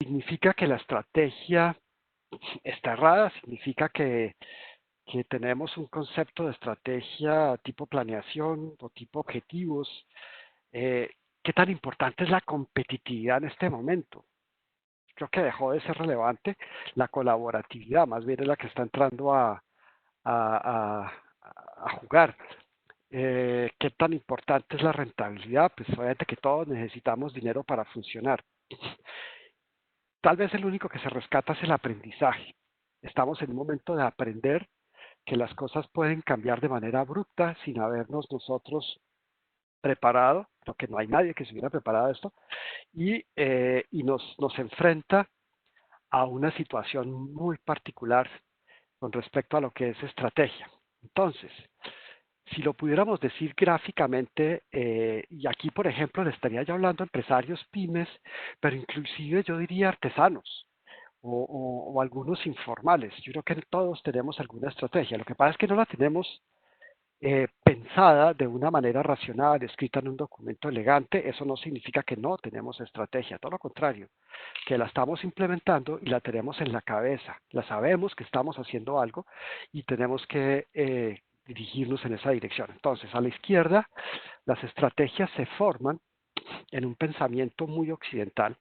significa que la estrategia está errada, significa que tenemos un concepto de estrategia tipo planeación o tipo objetivos. Eh, ¿Qué tan importante es la competitividad en este momento? Creo que dejó de ser relevante. La colaboratividad más bien es la que está entrando a, a jugar. ¿Qué tan importante es la rentabilidad? Pues obviamente que todos necesitamos dinero para funcionar. Tal vez el único que se rescata es el aprendizaje. Estamos en un momento de aprender que las cosas pueden cambiar de manera abrupta sin habernos nosotros preparado, porque no hay nadie que se hubiera preparado a esto, y nos enfrenta a una situación muy particular con respecto a lo que es estrategia. Entonces, si lo pudiéramos decir gráficamente, y aquí por ejemplo le estaría yo hablando a empresarios pymes, pero inclusive yo diría artesanos o algunos informales. Yo creo que todos tenemos alguna estrategia. Lo que pasa es que no la tenemos pensada de una manera racional, escrita en un documento elegante. Eso no significa que no tenemos estrategia, todo lo contrario, que la estamos implementando y la tenemos en la cabeza. La sabemos que estamos haciendo algo y tenemos que dirigirnos en esa dirección. Entonces, a la izquierda, las estrategias se forman en un pensamiento muy occidental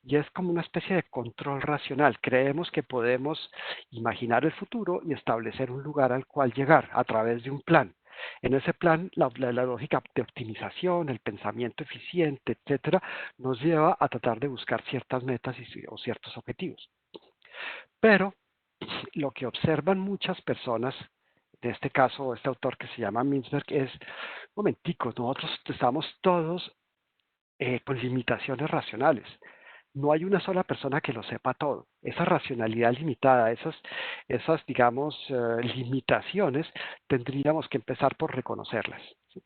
y es como una especie de control racional. Creemos que podemos imaginar el futuro y establecer un lugar al cual llegar a través de un plan. En ese plan, la lógica de optimización, el pensamiento eficiente, etcétera, nos lleva a tratar de buscar ciertas metas o ciertos objetivos. Pero lo que observan muchas personas, en este caso este autor que se llama Mintzberg, es, momentico, nosotros estamos todos con limitaciones racionales. No hay una sola persona que lo sepa todo. Esa racionalidad limitada, digamos, limitaciones, tendríamos que empezar por reconocerlas. ¿Sí?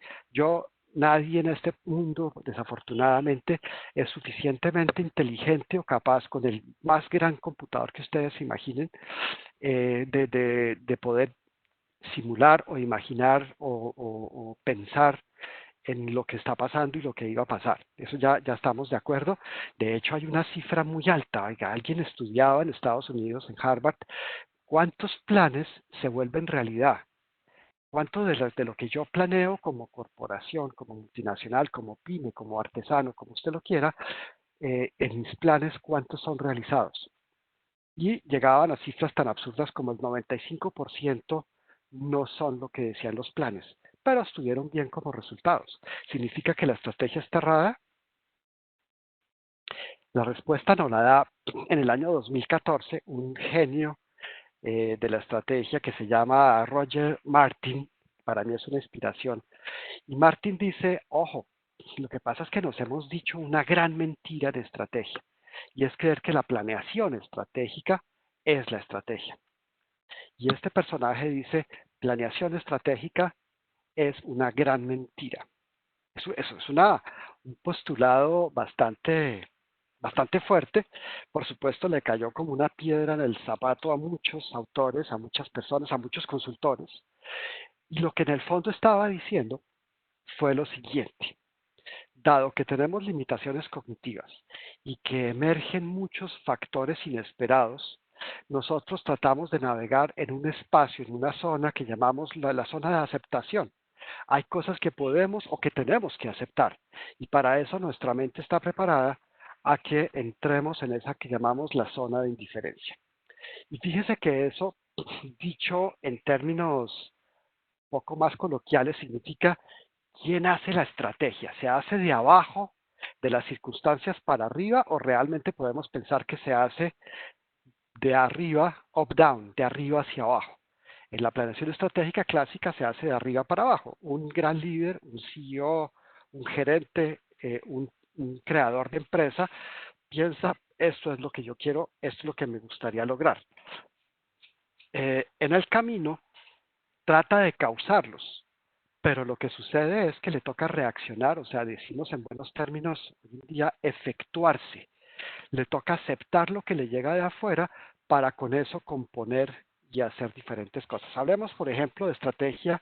Nadie en este mundo, desafortunadamente, es suficientemente inteligente o capaz con el más gran computador que ustedes imaginen de poder simular o imaginar o pensar en lo que está pasando y lo que iba a pasar. Eso ya estamos de acuerdo. De hecho, hay una cifra muy alta. Oiga, alguien estudiaba en Estados Unidos, en Harvard, cuántos planes se vuelven realidad. ¿Cuánto de lo que yo planeo como corporación, como multinacional, como pyme, como artesano, como usted lo quiera, en mis planes, cuántos son realizados? Y llegaban a cifras tan absurdas como el 95% no son lo que decían los planes, pero estuvieron bien como resultados. ¿Significa que la estrategia está errada? La respuesta nos la da en el año 2014 un genio de la estrategia que se llama Roger Martin. Para mí es una inspiración. Y Martin dice, ojo, lo que pasa es que nos hemos dicho una gran mentira de estrategia, y es creer que la planeación estratégica es la estrategia. Y este personaje dice, planeación estratégica es una gran mentira. Eso es un postulado bastante fuerte. Por supuesto, le cayó como una piedra en el zapato a muchos autores, a muchas personas, a muchos consultores. Y lo que en el fondo estaba diciendo fue lo siguiente. Dado que tenemos limitaciones cognitivas y que emergen muchos factores inesperados, nosotros tratamos de navegar en un espacio, en una zona que llamamos la zona de aceptación. Hay cosas que podemos o que tenemos que aceptar, y para eso nuestra mente está preparada a que entremos en esa que llamamos la zona de indiferencia. Y fíjese que eso, dicho en términos poco más coloquiales, significa quién hace la estrategia. ¿Se hace de abajo, de las circunstancias para arriba, o realmente podemos pensar que se hace de arriba, up down, de arriba hacia abajo? En la planeación estratégica clásica se hace de arriba para abajo. Un gran líder, un CEO, un gerente, un creador de empresa piensa, esto es lo que yo quiero, esto es lo que me gustaría lograr. En el camino trata de causarlos, pero lo que sucede es que le toca reaccionar, o sea, decimos en buenos términos hoy en día, efectuarse. Le toca aceptar lo que le llega de afuera para con eso componer y hacer diferentes cosas. Hablemos, por ejemplo, de estrategia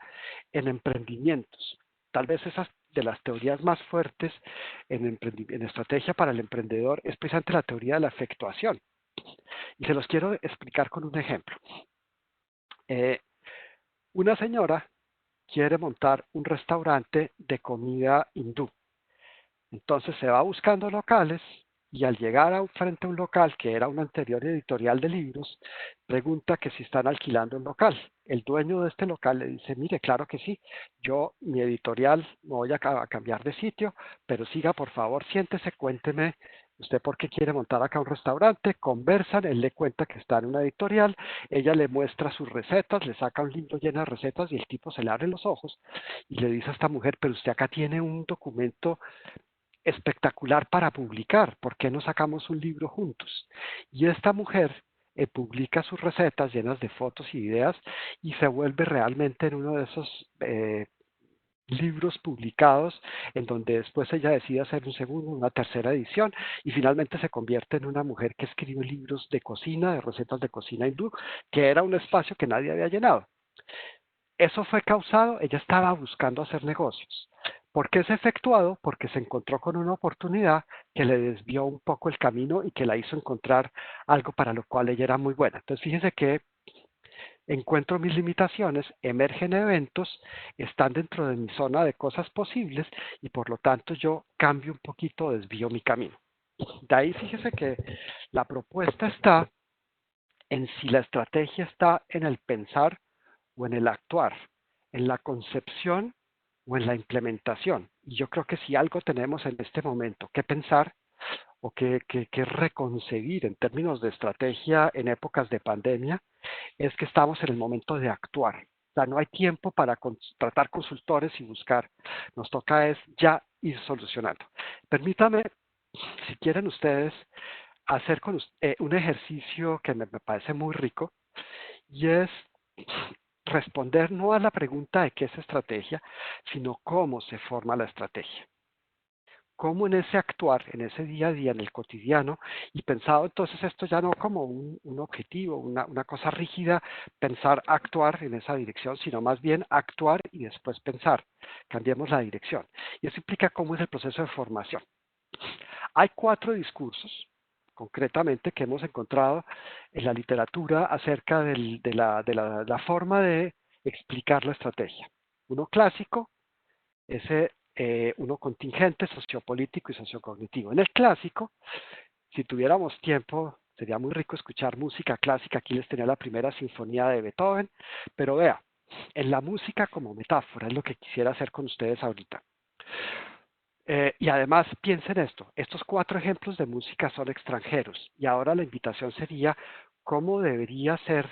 en emprendimientos. Tal vez esa de las teorías más fuertes en estrategia para el emprendedor es precisamente la teoría de la efectuación. Y se los quiero explicar con un ejemplo. Eh, una señora quiere montar un restaurante de comida hindú. Entonces se va buscando locales y al llegar frente a un local que era un anterior editorial de libros, pregunta que si están alquilando un local. El dueño de este local le dice, mire, claro que sí, mi editorial, me voy a cambiar de sitio, pero siga por favor, siéntese, cuénteme usted por qué quiere montar acá un restaurante. Conversan, él le cuenta que está en una editorial, ella le muestra sus recetas, le saca un libro lleno de recetas y el tipo se le abre los ojos y le dice a esta mujer, pero usted acá tiene un documento espectacular para publicar, ¿por qué no sacamos un libro juntos? Y esta mujer publica sus recetas llenas de fotos y ideas y se vuelve realmente en uno de esos libros publicados en donde después ella decide hacer un segundo, una tercera edición y finalmente se convierte en una mujer que escribe libros de cocina, de recetas de cocina hindú, que era un espacio que nadie había llenado. Eso fue causado, ella estaba buscando hacer negocios. ¿Por qué es efectuado? Porque se encontró con una oportunidad que le desvió un poco el camino y que la hizo encontrar algo para lo cual ella era muy buena. Entonces fíjense que encuentro mis limitaciones, emergen eventos, están dentro de mi zona de cosas posibles y por lo tanto yo cambio un poquito, desvío mi camino. De ahí fíjese que la propuesta está en si la estrategia está en el pensar o en el actuar, en la concepción o en la implementación. Y yo creo que si algo tenemos en este momento que pensar o que reconcebir en términos de estrategia en épocas de pandemia, es que estamos en el momento de actuar. O sea, no hay tiempo para contratar consultores y buscar. Nos toca es ya ir solucionando. Permítame, si quieren ustedes, hacer un ejercicio que me parece muy rico y es responder no a la pregunta de qué es estrategia, sino cómo se forma la estrategia. Cómo en ese actuar, en ese día a día, en el cotidiano, y pensado entonces esto ya no como un objetivo, una cosa rígida, pensar, actuar en esa dirección, sino más bien actuar y después pensar. Cambiemos la dirección. Y eso implica cómo es el proceso de formación. Hay 4 discursos, concretamente, que hemos encontrado en la literatura acerca la forma de explicar la estrategia. Uno clásico, ese uno contingente, sociopolítico y sociocognitivo. En el clásico, si tuviéramos tiempo, sería muy rico escuchar música clásica. Aquí les tenía la primera sinfonía de Beethoven, pero vea, en la música como metáfora es lo que quisiera hacer con ustedes ahorita. Y además piensen esto, estos 4 ejemplos de música son extranjeros y ahora la invitación sería cómo debería ser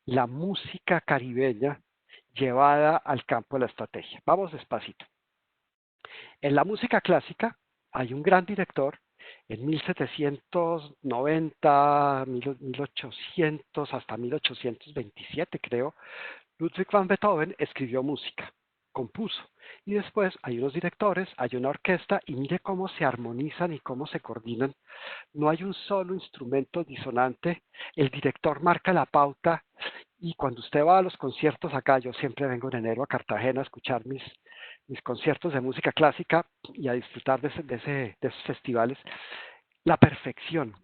la música caribeña llevada al campo de la estrategia. Vamos despacito. En la música clásica hay un gran director en 1790, 1800 hasta 1827 creo, Ludwig van Beethoven escribió música, compuso, y después hay unos directores, hay una orquesta, y mire cómo se armonizan y cómo se coordinan. No hay un solo instrumento disonante, el director marca la pauta, y cuando usted va a los conciertos acá, yo siempre vengo en enero a Cartagena a escuchar mis conciertos de música clásica y a disfrutar de esos festivales, la perfección,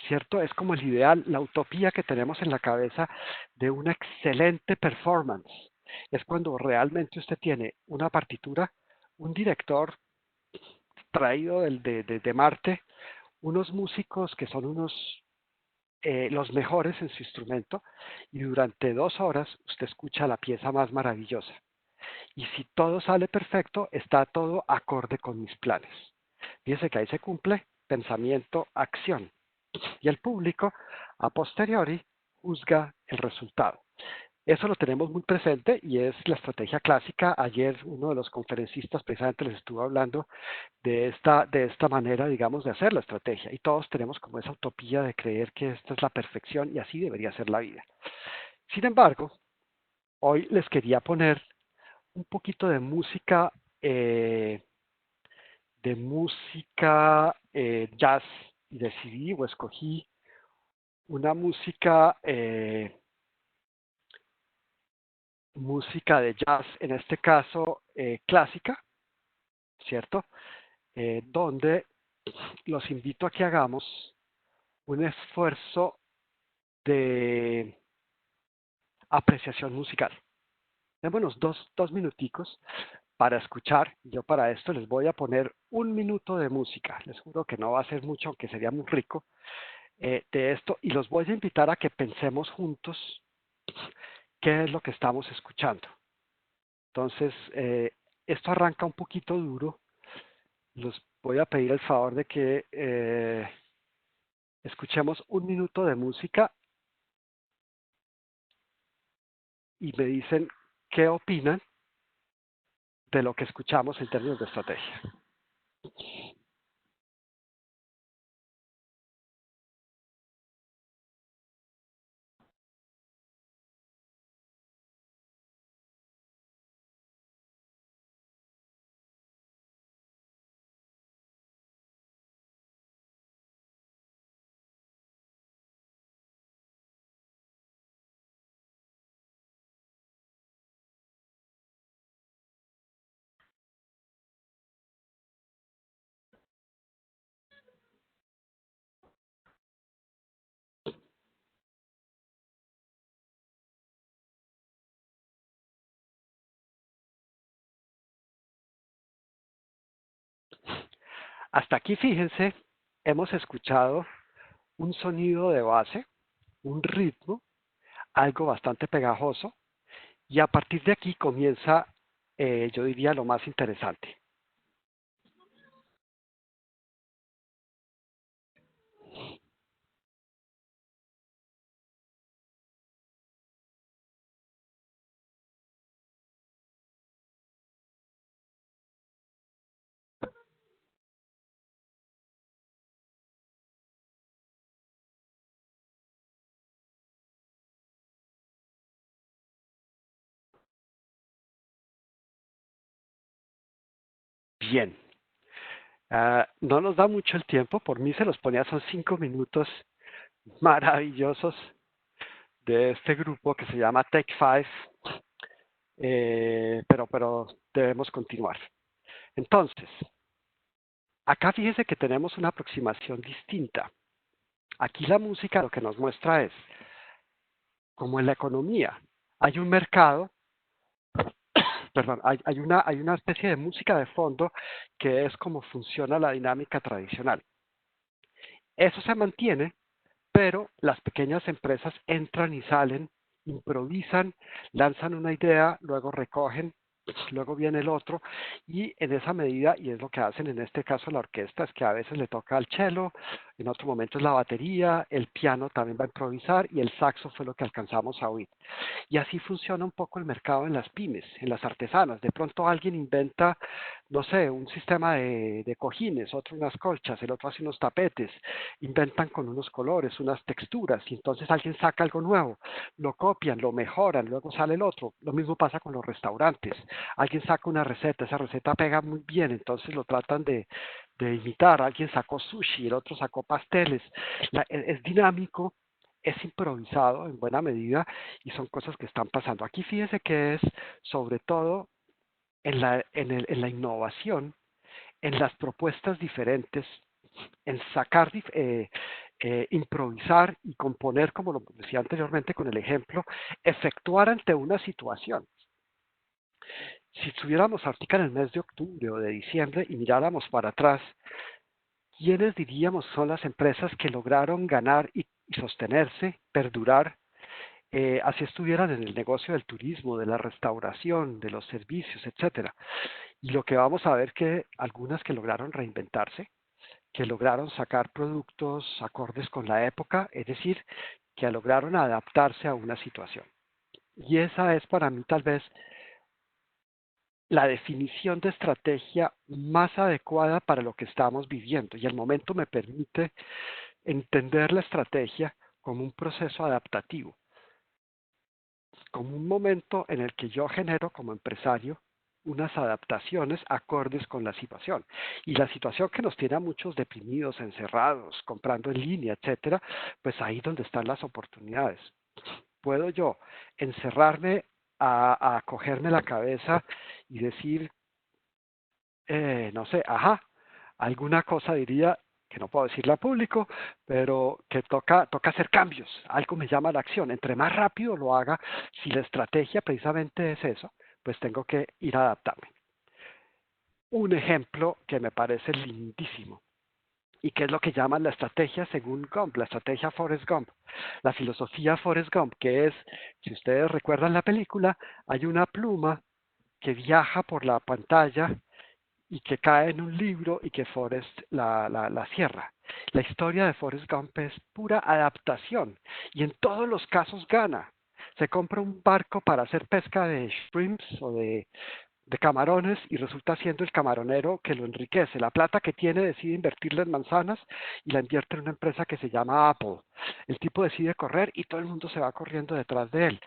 ¿cierto? Es como el ideal, la utopía que tenemos en la cabeza de una excelente performance. Es cuando realmente usted tiene una partitura, un director traído de Marte, unos músicos que son los mejores en su instrumento y durante 2 horas usted escucha la pieza más maravillosa. Y si todo sale perfecto, está todo acorde con mis planes. Fíjese que ahí se cumple pensamiento, acción. Y el público, a posteriori, juzga el resultado. Eso lo tenemos muy presente y es la estrategia clásica. Ayer uno de los conferencistas precisamente les estuvo hablando de esta manera, digamos, de hacer la estrategia. Y todos tenemos como esa utopía de creer que esta es la perfección y así debería ser la vida. Sin embargo, hoy les quería poner un poquito de música jazz y decidí o escogí una música de jazz, en este caso clásica, ¿cierto? Donde los invito a que hagamos un esfuerzo de apreciación musical. Démonos dos minuticos para escuchar. Yo para esto les voy a poner un minuto de música. Les juro que no va a ser mucho, aunque sería muy rico, de esto. Y los voy a invitar a que pensemos juntos qué es lo que estamos escuchando. Entonces, esto arranca un poquito duro. Los voy a pedir el favor de que escuchemos un minuto de música y me dicen qué opinan de lo que escuchamos en términos de estrategia. Hasta aquí, fíjense, hemos escuchado un sonido de base, un ritmo, algo bastante pegajoso, y a partir de aquí comienza, yo diría, lo más interesante. Bien, no nos da mucho el tiempo, por mí se los ponía, son 5 minutos maravillosos de este grupo que se llama Take Five, pero debemos continuar. Entonces, acá fíjese que tenemos una aproximación distinta. Aquí la música lo que nos muestra es, como en la economía, hay un mercado, perdón, hay una especie de música de fondo que es como funciona la dinámica tradicional. Eso se mantiene, pero las pequeñas empresas entran y salen, improvisan, lanzan una idea, luego recogen, luego viene el otro, y en esa medida, y es lo que hacen en este caso la orquesta, es que a veces le toca al cello, en otro momento es la batería, el piano también va a improvisar, y el saxo fue lo que alcanzamos a oír. Y así funciona un poco el mercado en las pymes, en las artesanas. De pronto alguien inventa, no sé, un sistema de cojines, otro unas colchas, el otro hace unos tapetes, inventan con unos colores, unas texturas, y entonces alguien saca algo nuevo, lo copian, lo mejoran, luego sale el otro. Lo mismo pasa con los restaurantes. Alguien saca una receta, esa receta pega muy bien, entonces lo tratan de imitar. Alguien sacó sushi, el otro sacó pasteles. Es dinámico, es improvisado en buena medida y son cosas que están pasando. Aquí fíjese que es sobre todo en la innovación, en las propuestas diferentes, en sacar, improvisar y componer, como lo decía anteriormente con el ejemplo, efectuar ante una situación. Si estuviéramos ahorita en el mes de octubre o de diciembre y miráramos para atrás, ¿quiénes diríamos son las empresas que lograron ganar y sostenerse, perdurar, así estuvieran en el negocio del turismo, de la restauración, de los servicios, etcétera? Y lo que vamos a ver que algunas que lograron reinventarse, que lograron sacar productos acordes con la época, es decir, que lograron adaptarse a una situación. Y esa es para mí tal vez la definición de estrategia más adecuada para lo que estamos viviendo. Y el momento me permite entender la estrategia como un proceso adaptativo, como un momento en el que yo genero como empresario unas adaptaciones acordes con la situación. Y la situación que nos tiene a muchos deprimidos, encerrados, comprando en línea, etcétera, pues ahí donde están las oportunidades. Puedo yo encerrarme a cogerme la cabeza y decir no sé, ajá, alguna cosa diría que no puedo decirle a público, pero que toca hacer cambios. Algo me llama a la acción. Entre más rápido lo haga, si la estrategia precisamente es eso, pues tengo que ir a adaptarme. Un ejemplo que me parece lindísimo y que es lo que llaman la estrategia según Gump, la estrategia Forrest Gump. La filosofía Forrest Gump, que es, si ustedes recuerdan la película, hay una pluma que viaja por la pantalla y que cae en un libro y que Forrest la cierra. La historia de Forrest Gump es pura adaptación y en todos los casos gana. Se compra un barco para hacer pesca de shrimps o de camarones y resulta siendo el camaronero que lo enriquece. La plata que tiene decide invertirla en manzanas y la invierte en una empresa que se llama Apple. El tipo decide correr y todo el mundo se va corriendo detrás de él.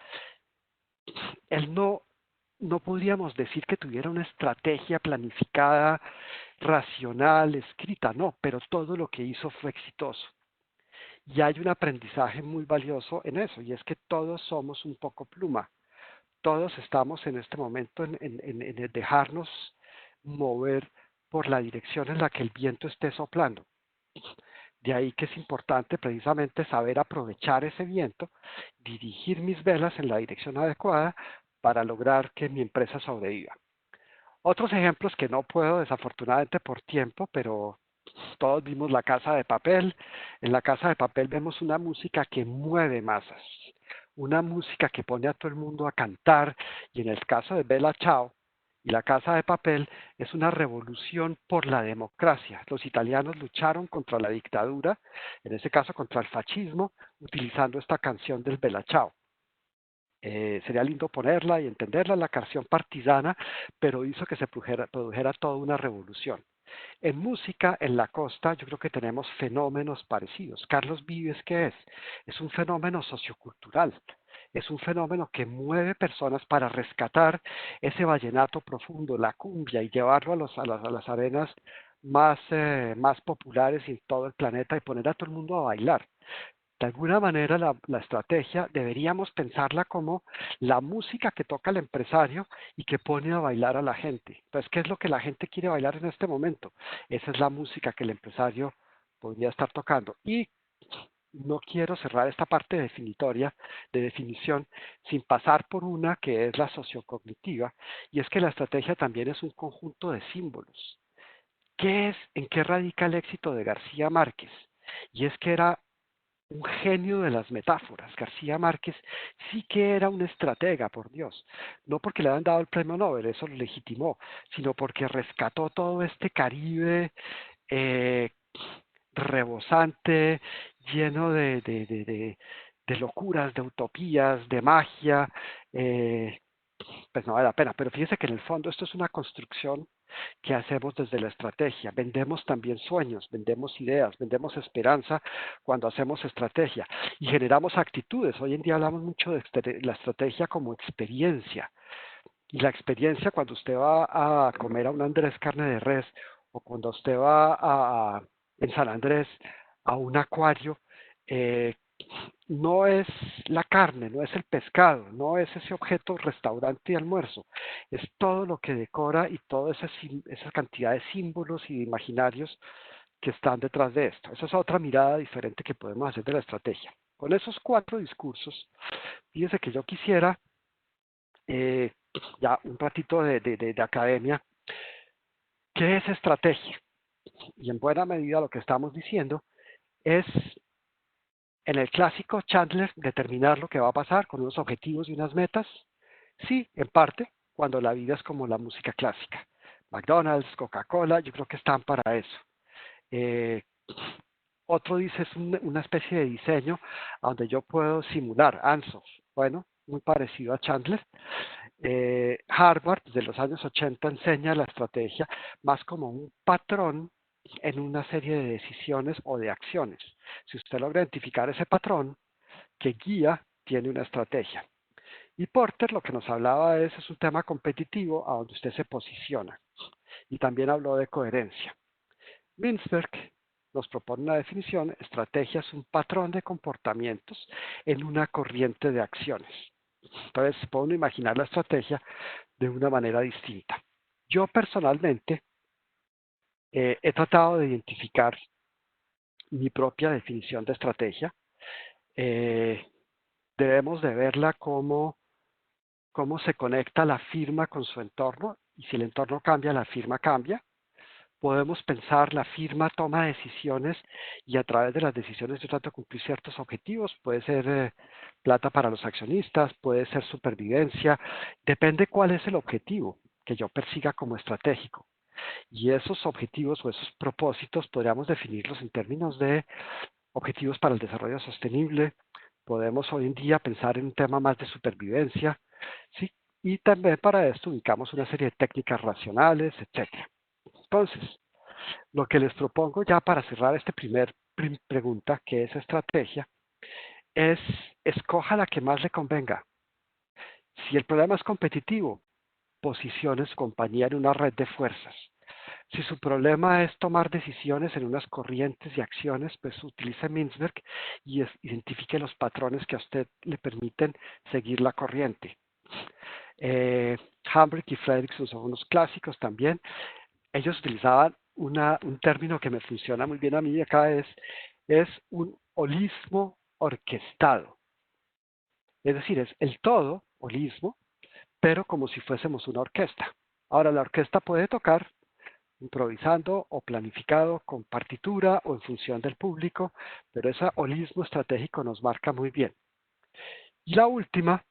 Él no podríamos decir que tuviera una estrategia planificada, racional, escrita, no, pero todo lo que hizo fue exitoso. Y hay un aprendizaje muy valioso en eso, y es que todos somos un poco pluma. Todos estamos en este momento en el dejarnos mover por la dirección en la que el viento esté soplando. De ahí que es importante precisamente saber aprovechar ese viento, dirigir mis velas en la dirección adecuada para lograr que mi empresa sobreviva. Otros ejemplos que no puedo desafortunadamente por tiempo, pero todos vimos La Casa de Papel. En La Casa de Papel vemos una música que mueve masas, una música que pone a todo el mundo a cantar y en el caso de Bella Ciao y La Casa de Papel es una revolución por la democracia. Los italianos lucharon contra la dictadura, en ese caso contra el fascismo, utilizando esta canción del Bella Ciao. Sería lindo ponerla y entenderla, la canción partisana, pero hizo que se produjera toda una revolución. En música, en la costa, yo creo que tenemos fenómenos parecidos. Carlos Vives, ¿qué es? Es un fenómeno sociocultural. Es un fenómeno que mueve personas para rescatar ese vallenato profundo, la cumbia, y llevarlo a las arenas más populares en todo el planeta y poner a todo el mundo a bailar. De alguna manera la estrategia deberíamos pensarla como la música que toca el empresario y que pone a bailar a la gente. Entonces, ¿qué es lo que la gente quiere bailar en este momento? Esa es la música que el empresario podría estar tocando. Y no quiero cerrar esta parte definitoria, de definición, sin pasar por una que es la sociocognitiva, y es que la estrategia también es un conjunto de símbolos. ¿Qué es, en qué radica el éxito de García Márquez? Y es que era un genio de las metáforas. García Márquez sí que era un estratega, por Dios. No porque le habían dado el premio Nobel, eso lo legitimó, sino porque rescató todo este Caribe eh, rebosante, lleno de locuras, de utopías, de magia. eh, pues no vale la pena. Pero fíjese que en el fondo esto es una construcción que hacemos desde la estrategia. Vendemos también sueños, vendemos ideas, vendemos esperanza cuando hacemos estrategia y generamos actitudes. Hoy en día hablamos mucho de la estrategia como experiencia. Y la experiencia cuando usted va a comer a un Andrés carne de res o cuando usted va en San Andrés a un acuario, eh, no es la carne, no es el pescado, no es ese objeto restaurante y almuerzo, es todo lo que decora y toda esa cantidad de símbolos y de imaginarios que están detrás de esto. Esa es otra mirada diferente que podemos hacer de la estrategia. Con esos cuatro discursos, fíjese que yo quisiera eh, ya un ratito de academia. ¿Qué es estrategia? Y en buena medida lo que estamos diciendo es en el clásico Chandler determinar lo que va a pasar con unos objetivos y unas metas. Sí, en parte, cuando la vida es como la música clásica. McDonald's, Coca-Cola, yo creo que están para eso. Eh, Otro dice es una especie de diseño donde yo puedo simular ANSOS. Bueno, muy parecido a Chandler. Harvard, desde los años 80, enseña la estrategia más como un patrón en una serie de decisiones o de acciones. Si usted logra identificar ese patrón que guía, tiene una estrategia. Y Porter lo que nos hablaba es un tema competitivo a donde usted se posiciona. Y también habló de coherencia. Mintzberg nos propone una definición: estrategia es un patrón de comportamientos en una corriente de acciones. Entonces, puedo imaginar la estrategia de una manera distinta. Yo personalmente he tratado de identificar mi propia definición de estrategia. Debemos de verla como cómo se conecta la firma con su entorno, y si el entorno cambia, la firma cambia. Podemos pensar, la firma toma decisiones y a través de las decisiones yo trato de cumplir ciertos objetivos. Puede ser plata para los accionistas, puede ser supervivencia, depende cuál es el objetivo que yo persiga como estratégico. Y esos objetivos o esos propósitos podríamos definirlos en términos de objetivos para el desarrollo sostenible. Podemos hoy en día pensar en un tema más de supervivencia, ¿sí? Y también para esto ubicamos una serie de técnicas racionales, etcétera. Entonces, lo que les propongo ya para cerrar esta pregunta, que es estrategia, es escoja la que más le convenga. Si el problema es competitivo, posicione su compañía en una red de fuerzas. Si su problema es tomar decisiones en unas corrientes y acciones, pues utilice Mintzberg y identifique los patrones que a usted le permiten seguir la corriente. Hambrick y Fredrickson son unos clásicos también. Ellos utilizaban un término que me funciona muy bien a mí acá, es un holismo orquestado. Es decir, es el todo, holismo, pero como si fuésemos una orquesta. Ahora, la orquesta puede tocar improvisando o planificado con partitura o en función del público, pero ese holismo estratégico nos marca muy bien. Y la última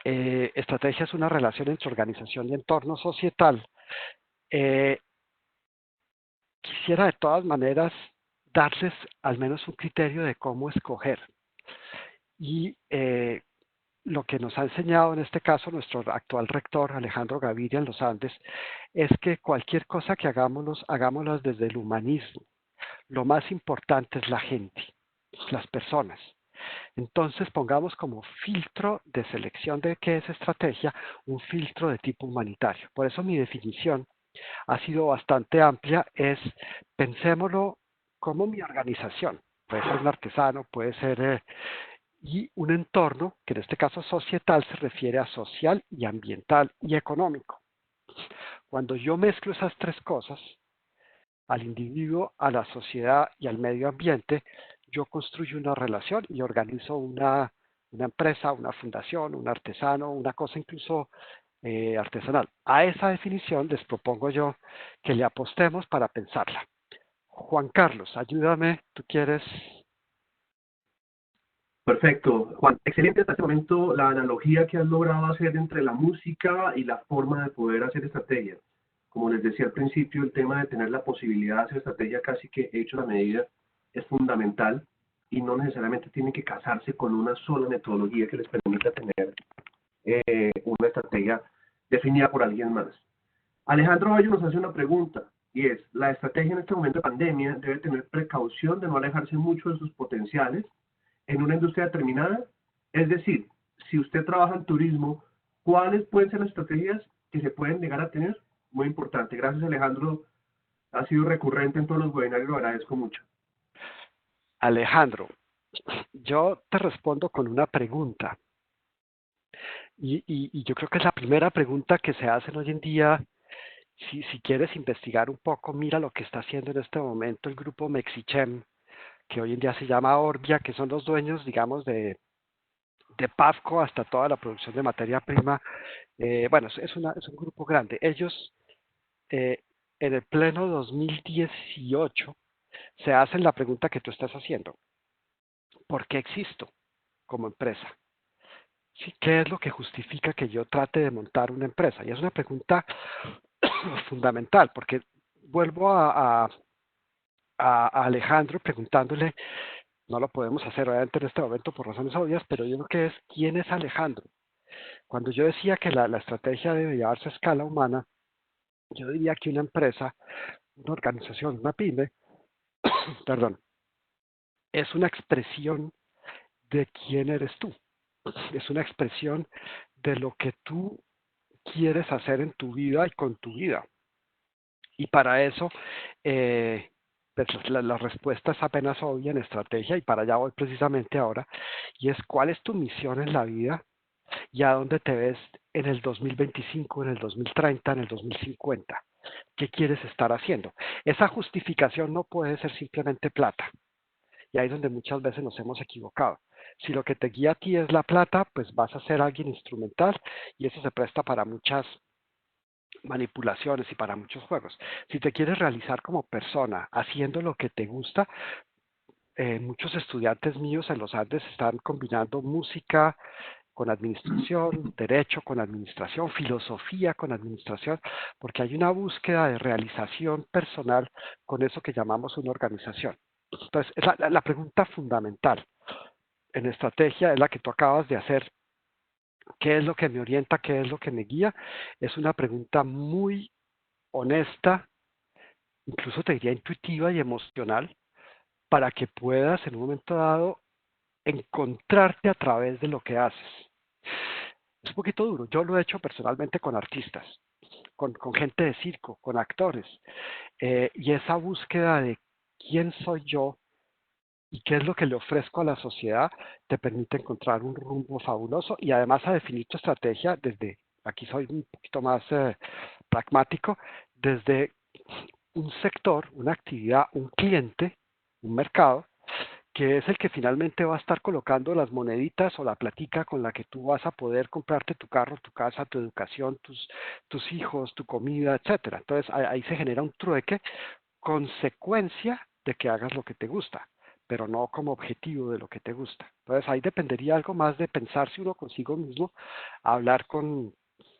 estrategia es una relación entre organización y entorno societal. Quisiera de todas maneras darles al menos un criterio de cómo escoger. Y lo que nos ha enseñado en este caso nuestro actual rector, Alejandro Gaviria, en los Andes, es que cualquier cosa que hagámoslo desde el humanismo. Lo más importante es la gente, las personas. Entonces pongamos como filtro de selección de qué es estrategia, un filtro de tipo humanitario. Por eso mi definición ha sido bastante amplia, es pensémoslo como mi organización. Puede ser un artesano, puede ser y un entorno, que en este caso societal, se refiere a social y ambiental y económico. Cuando yo mezclo esas tres cosas, al individuo, a la sociedad y al medio ambiente, yo construyo una relación y organizo una empresa, una fundación, un artesano, una cosa incluso artesanal. A esa definición les propongo yo que le apostemos para pensarla. Juan Carlos, ayúdame, tú quieres. Perfecto. Juan, excelente hasta este momento la analogía que has logrado hacer entre la música y la forma de poder hacer estrategia. Como les decía al principio, el tema de tener la posibilidad de hacer estrategia casi que hecho a la medida es fundamental y no necesariamente tienen que casarse con una sola metodología que les permita tener una estrategia definida por alguien más. Alejandro Bayo nos hace una pregunta y es, ¿la estrategia en este momento de pandemia debe tener precaución de no alejarse mucho de sus potenciales en una industria determinada? Es decir, si usted trabaja en turismo, ¿cuáles pueden ser las estrategias que se pueden llegar a tener? Muy importante. Gracias, Alejandro. Ha sido recurrente en todos los webinarios, lo agradezco mucho. Alejandro, yo te respondo con una pregunta. Y yo creo que es la primera pregunta que se hacen hoy en día. Si quieres investigar un poco, mira lo que está haciendo en este momento el grupo Mexichem, que hoy en día se llama Orbia, que son los dueños, digamos, de Pavco hasta toda la producción de materia prima. Bueno, es un grupo grande. Ellos, eh, en el pleno 2018, se hacen la pregunta que tú estás haciendo. ¿Por qué existo como empresa? ¿Sí? ¿Qué es lo que justifica que yo trate de montar una empresa? Y es una pregunta fundamental, porque vuelvo a Alejandro preguntándole, no lo podemos hacer obviamente en este momento por razones obvias, pero yo creo que es, ¿quién es Alejandro? Cuando yo decía que la estrategia debe llevarse a escala humana, yo diría que una empresa, una organización, una pyme, perdón, es una expresión de quién eres tú. Es una expresión de lo que tú quieres hacer en tu vida y con tu vida. Y para eso, pues la respuesta es apenas obvia en estrategia y para allá voy precisamente ahora. Y es cuál es tu misión en la vida y a dónde te ves en el 2025, en el 2030, en el 2050. ¿Qué quieres estar haciendo? Esa justificación no puede ser simplemente plata. Y ahí es donde muchas veces nos hemos equivocado. Si lo que te guía a ti es la plata, pues vas a ser alguien instrumental y eso se presta para muchas manipulaciones y para muchos juegos. Si te quieres realizar como persona haciendo lo que te gusta, muchos estudiantes míos en los Andes están combinando música con administración, derecho con administración, filosofía con administración, porque hay una búsqueda de realización personal con eso que llamamos una organización. Entonces, es la pregunta fundamental en estrategia es la que tú acabas de hacer. ¿Qué es lo que me orienta? ¿Qué es lo que me guía? Es una pregunta muy honesta, incluso te diría intuitiva y emocional, para que puedas en un momento dado encontrarte a través de lo que haces. Es un poquito duro. Yo lo he hecho personalmente con artistas, con gente de circo, con actores. Y esa búsqueda de quién soy yo y qué es lo que le ofrezco a la sociedad te permite encontrar un rumbo fabuloso y además a definir tu estrategia desde, aquí soy un poquito más pragmático, desde un sector, una actividad, un cliente, un mercado, que es el que finalmente va a estar colocando las moneditas o la platica con la que tú vas a poder comprarte tu carro, tu casa, tu educación, tus hijos, tu comida, etcétera. Entonces ahí se genera un trueque, consecuencia de que hagas lo que te gusta, pero no como objetivo de lo que te gusta. Entonces ahí dependería algo más de pensarse uno consigo mismo, hablar con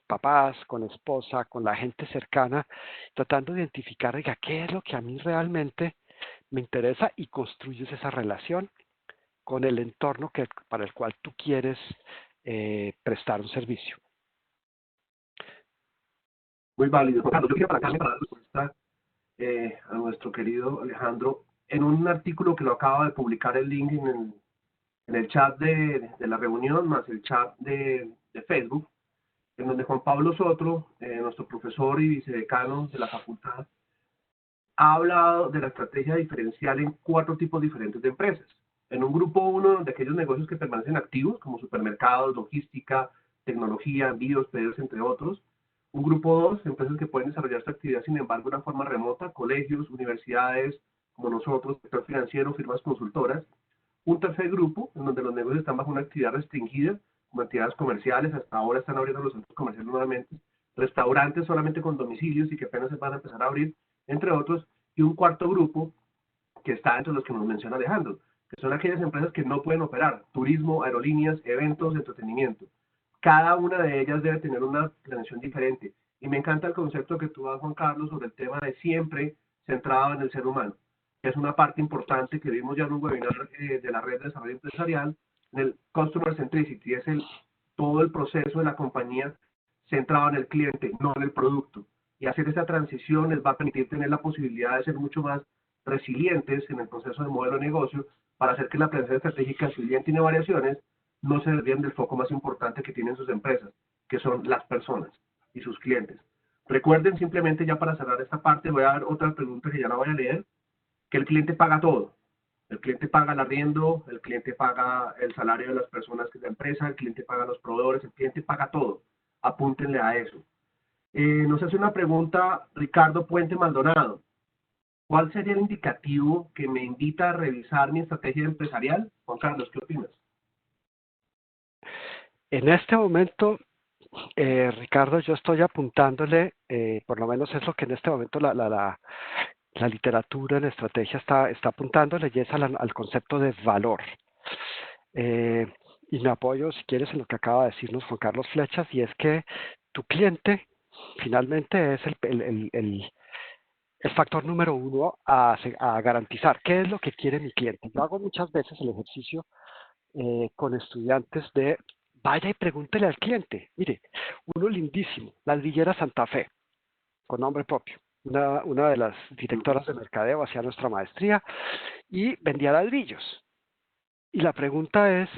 papás, con esposa, con la gente cercana, tratando de identificar, oiga, qué es lo que a mí realmente me interesa y construyes esa relación con el entorno para el cual tú quieres prestar un servicio. Muy válido. Juan Carlos, yo quería para dar respuesta a nuestro querido Alejandro en un artículo que lo acaba de publicar el link en el chat de la reunión, más el chat de Facebook, en donde Juan Pablo Sotro, nuestro profesor y vicedecano de la facultad, ha hablado de la estrategia diferencial en 4 tipos diferentes de empresas. En un grupo 1, de aquellos negocios que permanecen activos, como supermercados, logística, tecnología, envíos, pedidos, entre otros. Un grupo 2, empresas que pueden desarrollar su actividad, sin embargo, de una forma remota, colegios, universidades, como nosotros, sector financiero, firmas consultoras. Un tercer grupo, en donde los negocios están bajo una actividad restringida, como actividades comerciales, hasta ahora están abriendo los centros comerciales nuevamente, restaurantes solamente con domicilios y que apenas se van a empezar a abrir, entre otros, y un cuarto grupo que está entre los que nos menciona Alejandro, que son aquellas empresas que no pueden operar, turismo, aerolíneas, eventos, entretenimiento. Cada una de ellas debe tener una planeación diferente. Y me encanta el concepto que tú das, Juan Carlos, sobre el tema de siempre centrado en el ser humano, que es una parte importante que vimos ya en un webinar de la Red de Desarrollo Empresarial, en el Customer Centricity, es todo el proceso de la compañía centrado en el cliente, no en el producto. Y hacer esa transición les va a permitir tener la posibilidad de ser mucho más resilientes en el proceso de modelo de negocio para hacer que la planeación estratégica, si bien tiene variaciones, no se desvíen del foco más importante que tienen sus empresas, que son las personas y sus clientes. Recuerden simplemente, ya para cerrar esta parte, voy a dar otra pregunta que ya la voy a leer, que el cliente paga todo. El cliente paga el arriendo, el cliente paga el salario de las personas que es la empresa, el cliente paga los proveedores, el cliente paga todo. Apúntenle a eso. Nos hace una pregunta Ricardo Puente Maldonado. ¿Cuál sería el indicativo que me invita a revisar mi estrategia empresarial? Juan Carlos, ¿qué opinas? En este momento, Ricardo, yo estoy apuntándole, por lo menos es lo que en este momento la literatura en estrategia está apuntándole, y es al concepto de valor. Eh, y me apoyo, si quieres, en lo que acaba de decirnos Juan Carlos Flechas, y es que tu cliente finalmente es el factor número uno a garantizar. ¿Qué es lo que quiere mi cliente? Yo hago muchas veces el ejercicio con estudiantes de vaya y pregúntele al cliente. Mire, uno lindísimo, Ladrillera Santa Fe, con nombre propio. Una de las directoras de mercadeo hacía nuestra maestría y vendía ladrillos. Y la pregunta es,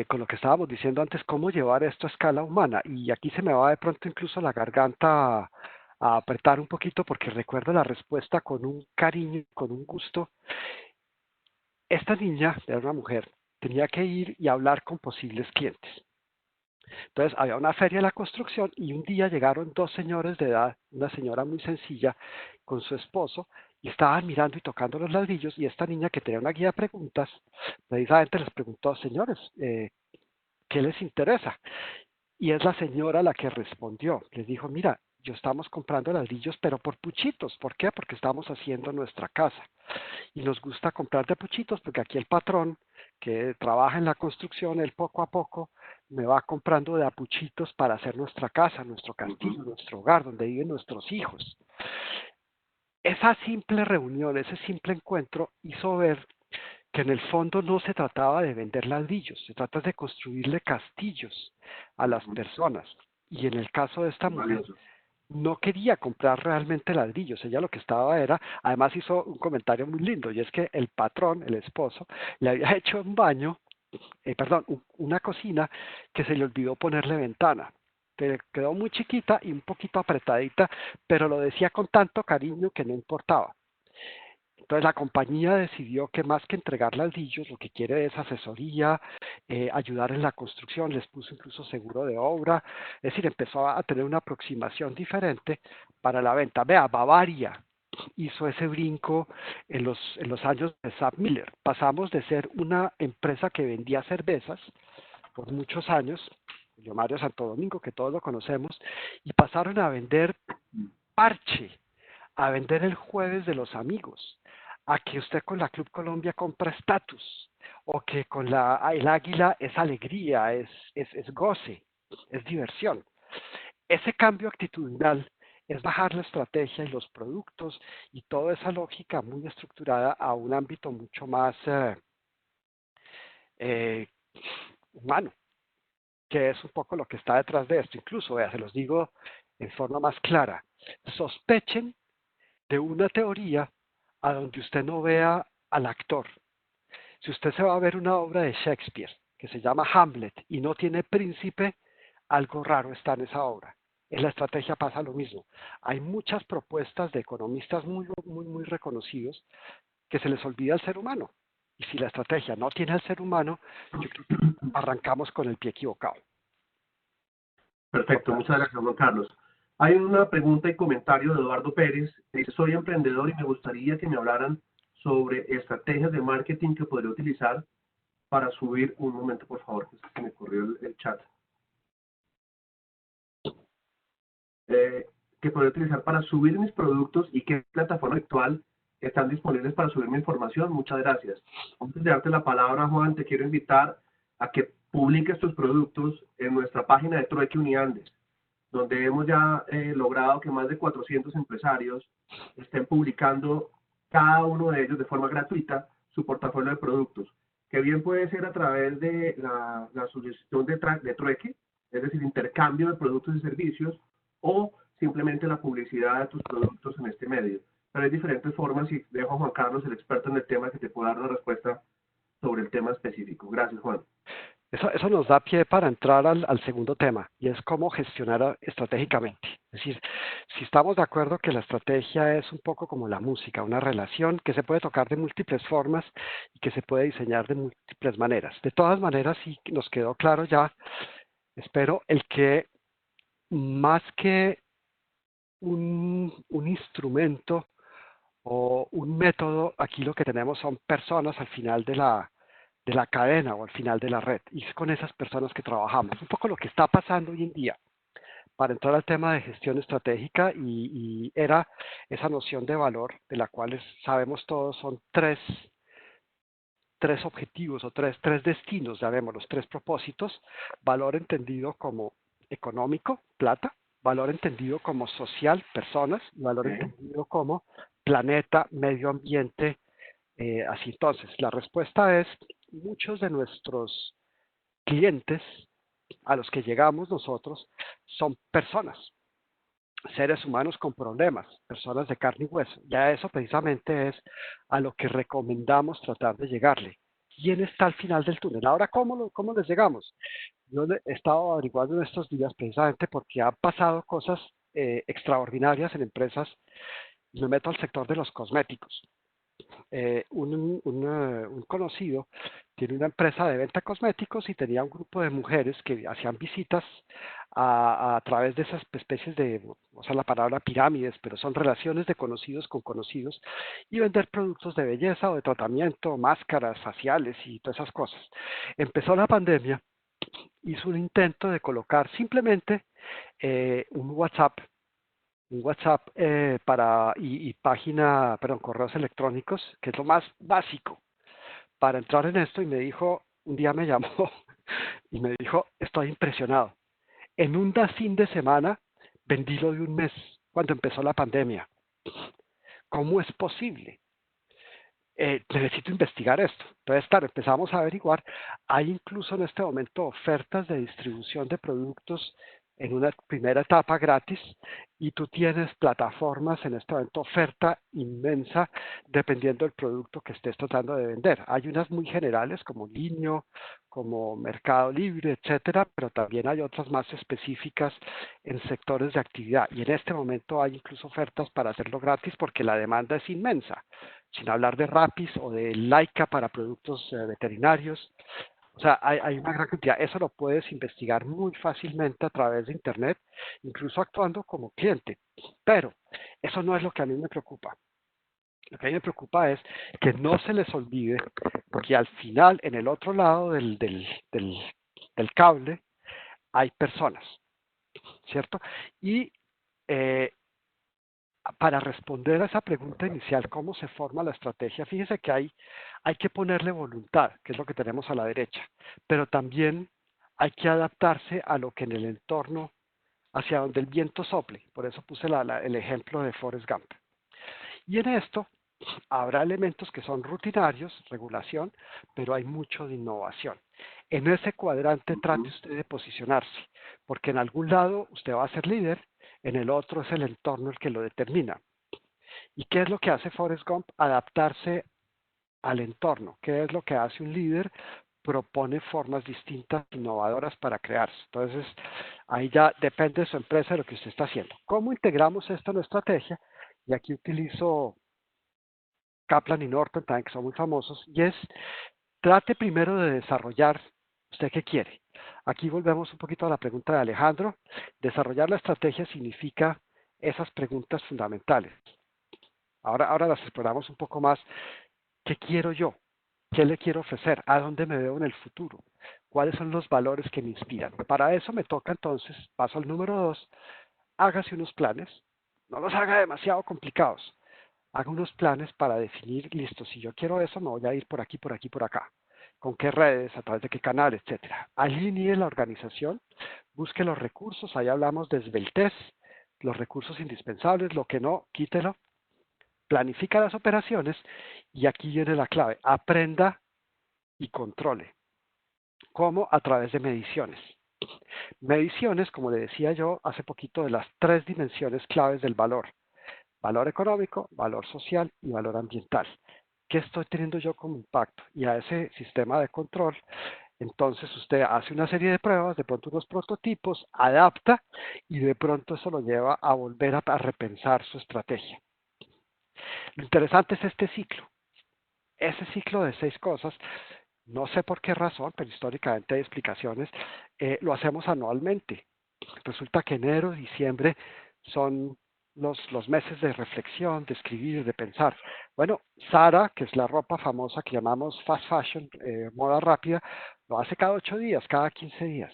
con lo que estábamos diciendo antes, ¿cómo llevar esto a escala humana? Y aquí se me va de pronto incluso la garganta a apretar un poquito porque recuerdo la respuesta con un cariño, con un gusto. Esta niña, era una mujer, tenía que ir y hablar con posibles clientes. Entonces había una feria de la construcción y un día llegaron dos señores de edad, una señora muy sencilla con su esposo, y estaban mirando y tocando los ladrillos, y esta niña que tenía una guía de preguntas, precisamente les preguntó, señores, ¿qué les interesa? Y es la señora la que respondió. Les dijo, mira, yo estamos comprando ladrillos, pero por puchitos. ¿Por qué? Porque estamos haciendo nuestra casa. Y nos gusta comprar de puchitos porque aquí el patrón que trabaja en la construcción, él poco a poco me va comprando de a puchitos para hacer nuestra casa, nuestro castillo, nuestro hogar, donde viven nuestros hijos. Esa simple reunión, ese simple encuentro hizo ver que en el fondo no se trataba de vender ladrillos, se trata de construirle castillos a las personas. Y en el caso de esta mujer, Valioso. no quería comprar realmente ladrillos, ella lo que estaba era, además hizo un comentario muy lindo, y es que el patrón, el esposo, le había hecho un baño, una cocina que se le olvidó ponerle ventana. Que quedó muy chiquita y un poquito apretadita, pero lo decía con tanto cariño que no importaba. Entonces la compañía decidió que más que entregar ladrillos, lo que quiere es asesoría, ayudar en la construcción, les puso incluso seguro de obra, es decir, empezó a tener una aproximación diferente para la venta. Vea, Bavaria hizo ese brinco en los años de Sam Miller. Pasamos de ser una empresa que vendía cervezas por muchos años, Julio Mario Santo Domingo, que todos lo conocemos, y pasaron a vender parche, a vender el jueves de los amigos, a que usted con la Club Colombia compra estatus, o que con el águila es alegría, es goce, es diversión. Ese cambio actitudinal es bajar la estrategia y los productos y toda esa lógica muy estructurada a un ámbito mucho más eh, humano, que es un poco lo que está detrás de esto. Incluso, vea, se los digo en forma más clara, sospechen de una teoría a donde usted no vea al actor. Si usted se va a ver una obra de Shakespeare que se llama Hamlet y no tiene príncipe, algo raro está en esa obra. En la estrategia pasa lo mismo. Hay muchas propuestas de economistas muy reconocidos que se les olvida el ser humano. Y si la estrategia no tiene al ser humano, yo creo que arrancamos con el pie equivocado. Perfecto, muchas gracias, Juan Carlos. Hay una pregunta y comentario de Eduardo Pérez. Dice, soy emprendedor y me gustaría que me hablaran sobre estrategias de marketing que podría utilizar para subir, un momento por favor, que se me corrió el chat, que podría utilizar para subir mis productos y qué plataforma actual están disponibles para subir mi información. Muchas gracias. Antes de darte la palabra, Juan, te quiero invitar a que publiques tus productos en nuestra página de Trueque Uniandes, donde hemos ya logrado que más de 400 empresarios estén publicando cada uno de ellos de forma gratuita su portafolio de productos, que bien puede ser a través de la sugestión de trueque, es decir, intercambio de productos y servicios, o simplemente la publicidad de tus productos en este medio. Pero hay diferentes formas y dejo a Juan Carlos, el experto en el tema, que te pueda dar una respuesta sobre el tema específico. Gracias, Juan. Eso nos da pie para entrar al segundo tema, y es cómo gestionar estratégicamente. Es decir, si estamos de acuerdo que la estrategia es un poco como la música, una relación que se puede tocar de múltiples formas y que se puede diseñar de múltiples maneras. De todas maneras, sí nos quedó claro ya, espero, el que más que un instrumento o un método, aquí lo que tenemos son personas al final de la cadena o al final de la red, y es con esas personas que trabajamos. Un poco lo que está pasando hoy en día, para entrar al tema de gestión estratégica, y era esa noción de valor, de la cual sabemos todos, son tres objetivos o tres destinos, ya vemos los tres propósitos: valor entendido como económico, plata; valor entendido como social, personas; y valor entendido como planeta, medio ambiente. Así entonces, la respuesta es: muchos de nuestros clientes a los que llegamos nosotros son personas, seres humanos con problemas, personas de carne y hueso. Ya eso precisamente es a lo que recomendamos tratar de llegarle. ¿Quién está al final del túnel? Ahora, ¿cómo les llegamos? Yo he estado averiguando en estos días precisamente porque han pasado cosas, extraordinarias en empresas, y me meto al sector de los cosméticos. un conocido tiene una empresa de venta de cosméticos y tenía un grupo de mujeres que hacían visitas a través de esas especies de, o sea, la palabra pirámides, pero son relaciones de conocidos con conocidos y vender productos de belleza o de tratamiento, máscaras faciales y todas esas cosas. Empezó la pandemia, hizo un intento de colocar simplemente un WhatsApp y página, perdón, correos electrónicos, que es lo más básico para entrar en esto y me dijo, un día me llamó y me dijo, estoy impresionado. En un fin de semana vendí lo de un mes cuando empezó la pandemia. ¿Cómo es posible? Necesito investigar esto. Entonces, claro, empezamos a averiguar. Hay incluso en este momento ofertas de distribución de productos en una primera etapa gratis y tú tienes plataformas en este momento, oferta inmensa dependiendo del producto que estés tratando de vender. Hay unas muy generales como Linio, como Mercado Libre, etcétera, pero también hay otras más específicas en sectores de actividad. Y en este momento hay incluso ofertas para hacerlo gratis porque la demanda es inmensa, sin hablar de Rapis o de Laika para productos veterinarios. O sea, hay una gran cantidad. Eso lo puedes investigar muy fácilmente a través de Internet, incluso actuando como cliente. Pero eso no es lo que a mí me preocupa. Lo que a mí me preocupa es que no se les olvide que al final, en el otro lado del cable, hay personas, ¿cierto? Y eh, para responder a esa pregunta inicial, ¿cómo se forma la estrategia? Fíjese que hay que ponerle voluntad, que es lo que tenemos a la derecha, pero también hay que adaptarse a lo que en el entorno, hacia donde el viento sople. Por eso puse el ejemplo de Forrest Gump. Y en esto habrá elementos que son rutinarios, regulación, pero hay mucho de innovación. En ese cuadrante trate Ujú. usted de posicionarse, porque en algún lado usted va a ser líder, en el otro es el entorno el que lo determina. ¿Y qué es lo que hace Forrest Gump? Adaptarse al entorno. ¿Qué es lo que hace un líder? Propone formas distintas, innovadoras para crearse. Entonces, ahí ya depende de su empresa, de lo que usted está haciendo. ¿Cómo integramos esto en la estrategia? Y aquí utilizo Kaplan y Norton también, que son muy famosos, y es, trate primero de desarrollar usted qué quiere. Aquí volvemos un poquito a la pregunta de Alejandro. Desarrollar la estrategia significa esas preguntas fundamentales. Ahora las exploramos un poco más. ¿Qué quiero yo? ¿Qué le quiero ofrecer? ¿A dónde me veo en el futuro? ¿Cuáles son los valores que me inspiran? Para eso me toca entonces, paso al número 2, hágase unos planes, no los haga demasiado complicados, haga unos planes para definir, listo, si yo quiero eso, me voy a ir por aquí, por aquí, por acá. ¿Con qué redes? ¿A través de qué canal? Etcétera. Alinee la organización, busque los recursos, ahí hablamos de esbeltez, los recursos indispensables, lo que no, quítelo, planifica las operaciones y aquí viene la clave, aprenda y controle. ¿Cómo? A través de mediciones. Mediciones, como le decía yo hace poquito, de las tres dimensiones claves del valor. Valor económico, valor social y valor ambiental. ¿Qué estoy teniendo yo como impacto? Y a ese sistema de control, entonces usted hace una serie de pruebas, de pronto unos prototipos, adapta y de pronto eso lo lleva a volver a repensar su estrategia. Lo interesante es este ciclo. Ese ciclo de 6 cosas, no sé por qué razón, pero históricamente hay explicaciones, lo hacemos anualmente. Resulta que enero, diciembre son los meses de reflexión, de escribir, de pensar. Bueno, Zara, que es la ropa famosa que llamamos fast fashion, moda rápida, lo hace cada 8 días, cada 15 días.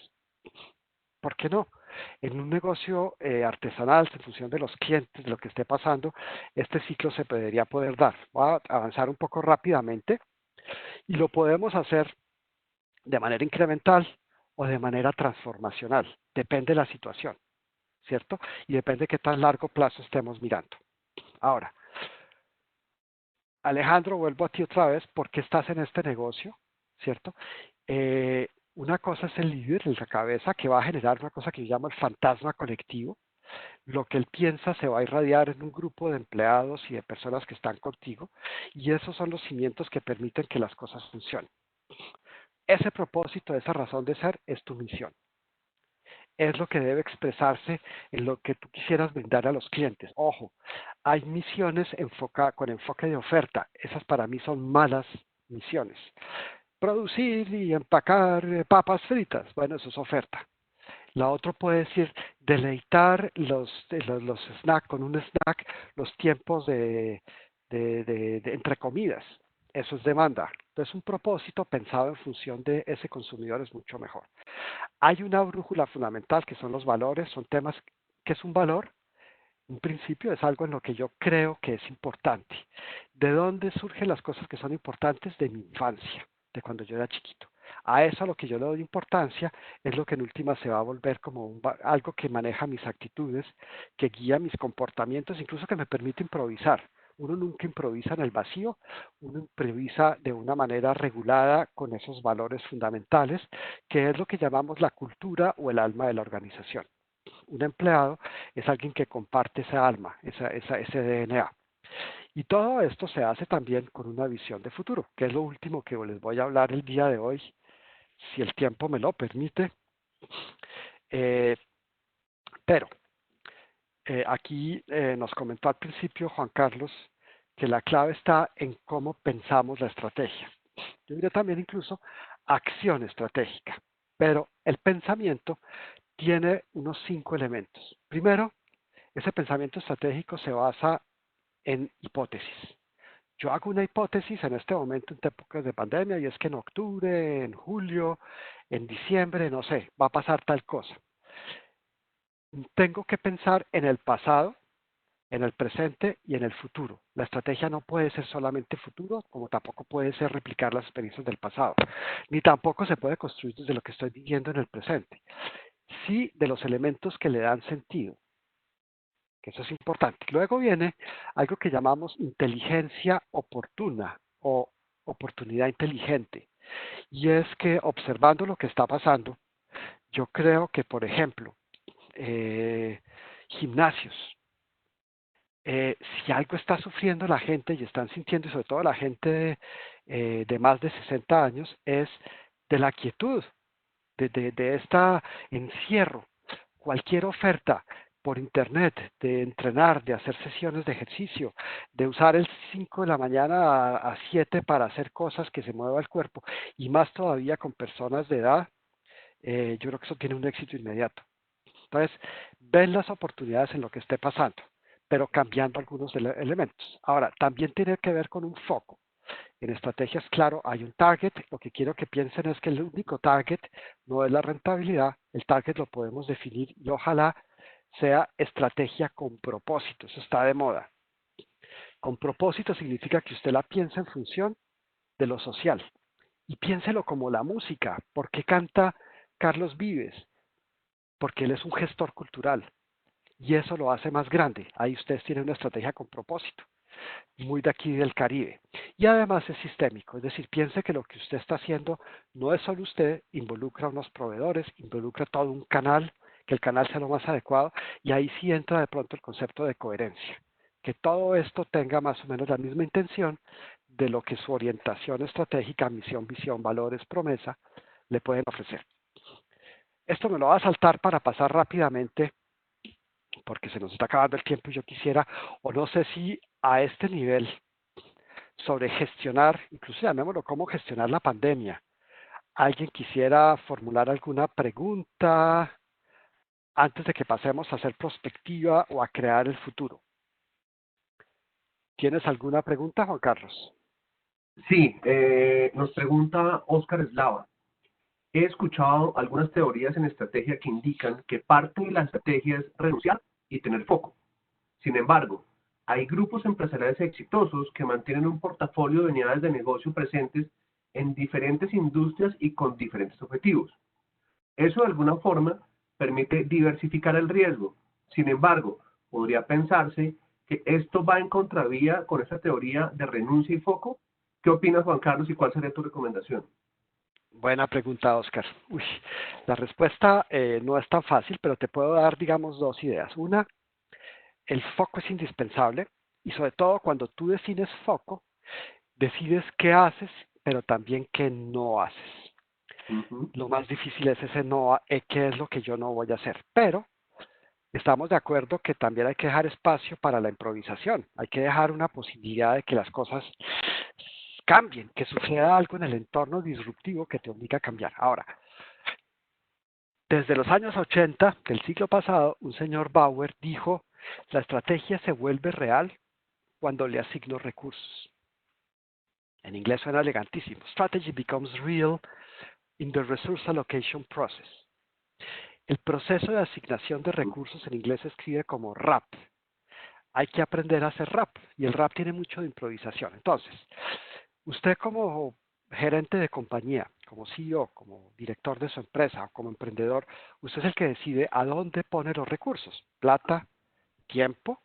¿Por qué no? En un negocio artesanal, en función de los clientes, de lo que esté pasando, este ciclo se debería poder dar. Voy a avanzar un poco rápidamente y lo podemos hacer de manera incremental o de manera transformacional. Depende de la situación, ¿cierto? Y depende de qué tan largo plazo estemos mirando. Ahora, Alejandro, vuelvo a ti otra vez. ¿Por qué estás en este negocio? ¿Cierto? Una cosa es el líder, el la cabeza, que va a generar una cosa que yo llamo el fantasma colectivo. Lo que él piensa se va a irradiar en un grupo de empleados y de personas que están contigo, y esos son los cimientos que permiten que las cosas funcionen. Ese propósito, esa razón de ser, es tu misión. es lo que debe expresarse en lo que tú quisieras brindar a los clientes. Ojo, hay misiones con enfoque de oferta. Esas para mí son malas misiones. Producir y empacar papas fritas. Bueno, eso es oferta. La otra puede decir deleitar los snacks con un snack, los tiempos de entre comidas. Eso es demanda. Entonces, un propósito pensado en función de ese consumidor es mucho mejor. Hay una brújula fundamental que son los valores, son temas que es un valor. Un principio es algo en lo que yo creo que es importante. ¿De dónde surgen las cosas que son importantes? De mi infancia, de cuando yo era chiquito. A eso a lo que yo le doy importancia es lo que en última se va a volver como algo que maneja mis actitudes, que guía mis comportamientos, incluso que me permite improvisar. Uno nunca improvisa en el vacío, uno improvisa de una manera regulada con esos valores fundamentales, que es lo que llamamos la cultura o el alma de la organización. Un empleado es alguien que comparte esa alma, ese DNA. Y todo esto se hace también con una visión de futuro, que es lo último que les voy a hablar el día de hoy, si el tiempo me lo permite. Eh, pero aquí nos comentó al principio Juan Carlos que la clave está en cómo pensamos la estrategia. Yo diría también incluso acción estratégica, pero el pensamiento tiene unos 5 elementos. Primero, ese pensamiento estratégico se basa en hipótesis. Yo hago una hipótesis en este momento en épocas de pandemia y es que en octubre, en julio, en diciembre, no sé, va a pasar tal cosa. Tengo que pensar en el pasado, en el presente y en el futuro. La estrategia no puede ser solamente futuro, como tampoco puede ser replicar las experiencias del pasado, ni tampoco se puede construir desde lo que estoy viviendo en el presente. Sí, de los elementos que le dan sentido, que eso es importante. Luego viene algo que llamamos inteligencia oportuna o oportunidad inteligente. Y es que observando lo que está pasando, yo creo que, por ejemplo, gimnasios, si algo está sufriendo la gente y están sintiendo, y sobre todo la gente de más de 60 años, es de la quietud, de este encierro. Cualquier oferta por internet de entrenar, de hacer sesiones de ejercicio, de usar el 5 de la mañana a 7 para hacer cosas que se mueva el cuerpo, y más todavía con personas de edad, yo creo que eso tiene un éxito inmediato. Entonces, ven las oportunidades en lo que esté pasando, pero cambiando algunos elementos. Ahora, también tiene que ver con un foco. En estrategias, claro, hay un target. Lo que quiero que piensen es que el único target no es la rentabilidad. El target lo podemos definir y ojalá sea estrategia con propósito. Eso está de moda. Con propósito significa que usted la piensa en función de lo social. Y piénselo como la música. ¿Por qué canta Carlos Vives? Porque él es un gestor cultural. Y eso lo hace más grande. Ahí ustedes tienen una estrategia con propósito, muy de aquí del Caribe. Y además es sistémico, es decir, piense que lo que usted está haciendo no es solo usted, involucra a unos proveedores, involucra todo un canal, que el canal sea lo más adecuado, y ahí sí entra de pronto el concepto de coherencia, que todo esto tenga más o menos la misma intención de lo que su orientación estratégica, misión, visión, valores, promesa, le pueden ofrecer. Esto me lo va a saltar para pasar rápidamente porque se nos está acabando el tiempo y yo quisiera, o no sé si a este nivel, sobre gestionar, incluso llamémoslo cómo gestionar la pandemia, alguien quisiera formular alguna pregunta antes de que pasemos a hacer prospectiva o a crear el futuro. ¿Tienes alguna pregunta, Juan Carlos? Sí, nos pregunta Oscar Eslava. He escuchado algunas teorías en estrategia que indican que parte de la estrategia es renunciar y tener foco. Sin embargo, hay grupos empresariales exitosos que mantienen un portafolio de unidades de negocio presentes en diferentes industrias y con diferentes objetivos. Eso de alguna forma permite diversificar el riesgo. Sin embargo, podría pensarse que esto va en contravía con esa teoría de renuncia y foco. ¿Qué opinas, Juan Carlos, y cuál sería tu recomendación? Buena pregunta, Oscar. Uy, la respuesta no es tan fácil, pero te puedo dar, digamos, dos ideas. Una, el foco es indispensable y sobre todo cuando tú defines foco, decides qué haces, pero también qué no haces. Ujú. Lo más difícil es ese no, qué es lo que yo no voy a hacer. Pero estamos de acuerdo que también hay que dejar espacio para la improvisación. Hay que dejar una posibilidad de que las cosas cambien, que suceda algo en el entorno disruptivo que te obliga a cambiar. Ahora, desde los años 80 del siglo pasado, un señor Bauer dijo, la estrategia se vuelve real cuando le asigno recursos. En inglés suena elegantísimo. Strategy becomes real in the resource allocation process. El proceso de asignación de recursos en inglés se escribe como RAP. Hay que aprender a hacer rap y el rap tiene mucho de improvisación. Entonces, usted como gerente de compañía, como CEO, como director de su empresa o como emprendedor, usted es el que decide a dónde pone los recursos. Plata, tiempo,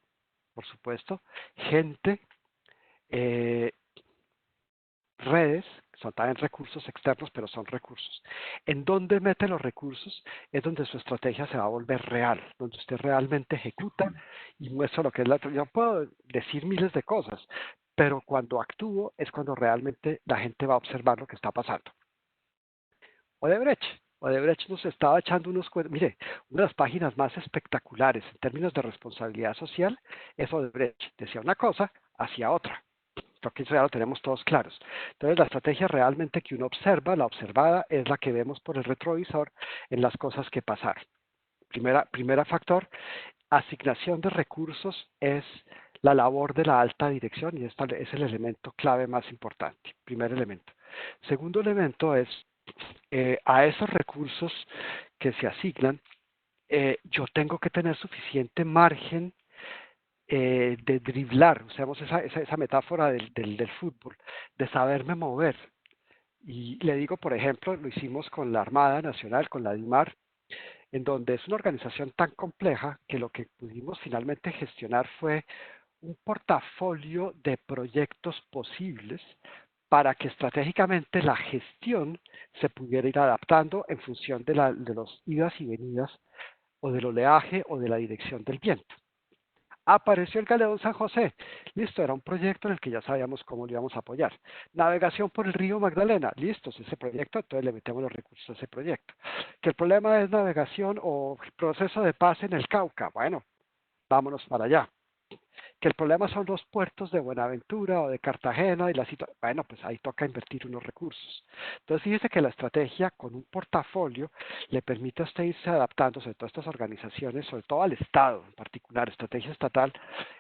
por supuesto, gente, eh, redes, son también recursos externos, pero son recursos. En dónde mete los recursos es donde su estrategia se va a volver real, donde usted realmente ejecuta y muestra lo que es la... Yo puedo decir miles de cosas, pero cuando actúo es cuando realmente la gente va a observar lo que está pasando. Odebrecht. Odebrecht nos estaba echando unos cuentos. Mire, una de las páginas más espectaculares en términos de responsabilidad social es Odebrecht. Decía una cosa, hacía otra. Creo que eso ya lo tenemos todos claros. Entonces, la estrategia realmente que uno observa, la observada, es la que vemos por el retrovisor en las cosas que pasaron. Primera factor, asignación de recursos es la labor de la alta dirección y este es el elemento clave más importante. Primer elemento. Segundo elemento es a esos recursos que se asignan, yo tengo que tener suficiente margen de driblar, usamos esa metáfora del fútbol, de saberme mover. Y le digo, por ejemplo, lo hicimos con la Armada Nacional, con la DIMAR, en donde es una organización tan compleja que lo que pudimos finalmente gestionar fue un portafolio de proyectos posibles para que estratégicamente la gestión se pudiera ir adaptando en función de los idas y venidas o del oleaje o de la dirección del viento. Apareció el Galeón San José. Listo, era un proyecto en el que ya sabíamos cómo lo íbamos a apoyar. Navegación por el río Magdalena. Listo, ese proyecto, entonces le metemos los recursos a ese proyecto. Que el problema es navegación o proceso de paz en el Cauca. Bueno, vámonos para allá. Que el problema son los puertos de Buenaventura o de Cartagena y la situación. Bueno, pues ahí toca invertir unos recursos. Entonces, fíjese que la estrategia con un portafolio le permite a usted irse adaptando, sobre todo a estas organizaciones, sobre todo al Estado en particular, estrategia estatal,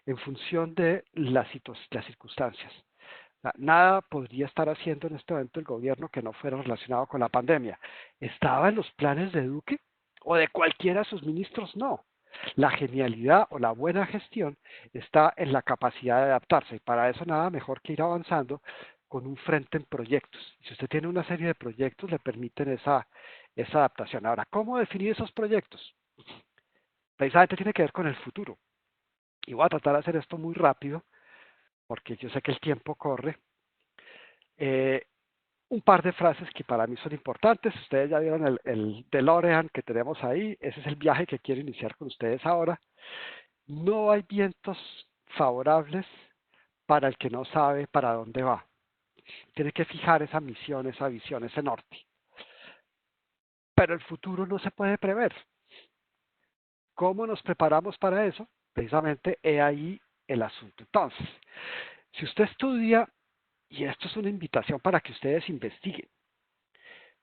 en función de las circunstancias. Nada podría estar haciendo en este momento el gobierno que no fuera relacionado con la pandemia. ¿Estaba en los planes de Duque o de cualquiera de sus ministros? No. La genialidad o la buena gestión está en la capacidad de adaptarse y para eso nada mejor que ir avanzando con un frente en proyectos. Si usted tiene una serie de proyectos, le permiten esa adaptación. Ahora, ¿cómo definir esos proyectos? Precisamente tiene que ver con el futuro. Y voy a tratar de hacer esto muy rápido porque yo sé que el tiempo corre. Eh, un par de frases que para mí son importantes. Ustedes ya vieron el DeLorean que tenemos ahí. Ese es el viaje que quiero iniciar con ustedes ahora. No hay vientos favorables para el que no sabe para dónde va. Tiene que fijar esa misión, esa visión, ese norte. Pero el futuro no se puede prever. ¿Cómo nos preparamos para eso? Precisamente he ahí el asunto. Entonces, si usted estudia, y esto es una invitación para que ustedes investiguen,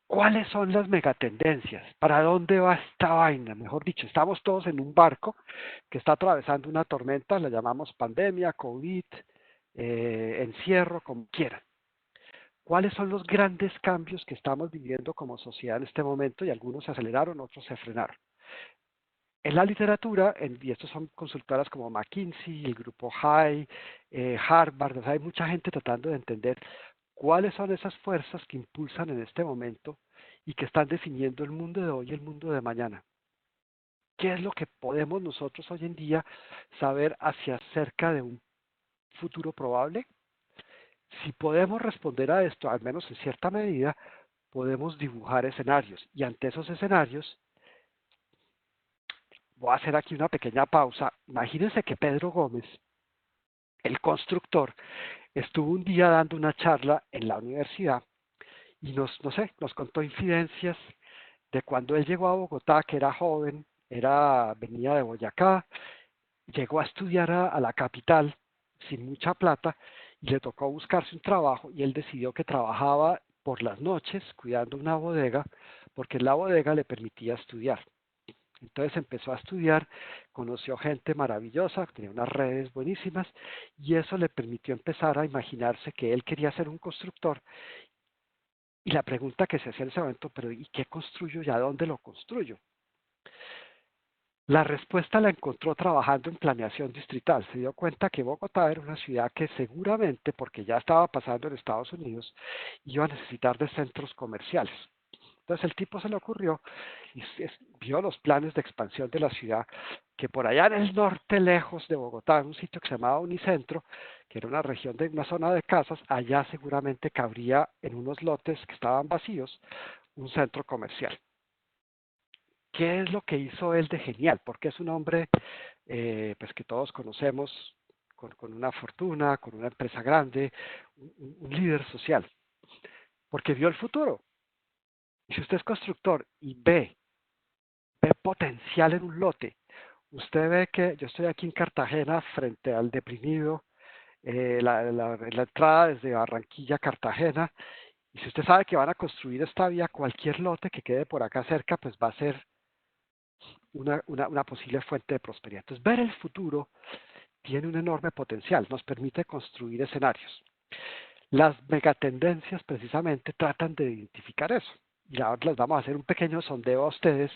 ¿cuáles son las megatendencias? ¿Para dónde va esta vaina? Mejor dicho, estamos todos en un barco que está atravesando una tormenta, la llamamos pandemia, COVID, encierro, como quieran. ¿Cuáles son los grandes cambios que estamos viviendo como sociedad en este momento? Y algunos se aceleraron, otros se frenaron. En la literatura, y estos son consultoras como McKinsey, el grupo High, Harvard, o sea, hay mucha gente tratando de entender cuáles son esas fuerzas que impulsan en este momento y que están definiendo el mundo de hoy y el mundo de mañana. ¿Qué es lo que podemos nosotros hoy en día saber hacia cerca de un futuro probable? Si podemos responder a esto, al menos en cierta medida, podemos dibujar escenarios. Y ante esos escenarios, voy a hacer aquí una pequeña pausa. Imagínense que Pedro Gómez, el constructor, estuvo un día dando una charla en la universidad y no sé, nos contó infidencias de cuando él llegó a Bogotá, que era joven, venía de Boyacá, llegó a estudiar a la capital sin mucha plata y le tocó buscarse un trabajo y él decidió que trabajaba por las noches cuidando una bodega porque la bodega le permitía estudiar. Entonces empezó a estudiar, conoció gente maravillosa, tenía unas redes buenísimas y eso le permitió empezar a imaginarse que él quería ser un constructor. Y la pregunta que se hacía en ese momento, pero ¿y qué construyo y a dónde lo construyo? La respuesta la encontró trabajando en planeación distrital. Se dio cuenta que Bogotá era una ciudad que seguramente, porque ya estaba pasando en Estados Unidos, iba a necesitar de centros comerciales. Entonces el tipo se le ocurrió y vio los planes de expansión de la ciudad, que por allá en el norte, lejos de Bogotá, en un sitio que se llamaba Unicentro, que era una región de una zona de casas, allá seguramente cabría en unos lotes que estaban vacíos un centro comercial. ¿Qué es lo que hizo él de genial? Porque es un hombre pues que todos conocemos con una fortuna, con una empresa grande, un líder social, porque vio el futuro. Y si usted es constructor y ve potencial en un lote, usted ve que yo estoy aquí en Cartagena frente al deprimido, la entrada desde Barranquilla a Cartagena, y si usted sabe que van a construir esta vía, cualquier lote que quede por acá cerca, pues va a ser una posible fuente de prosperidad. Entonces, ver el futuro tiene un enorme potencial, nos permite construir escenarios. Las megatendencias precisamente tratan de identificar eso. Y ahora les vamos a hacer un pequeño sondeo a ustedes.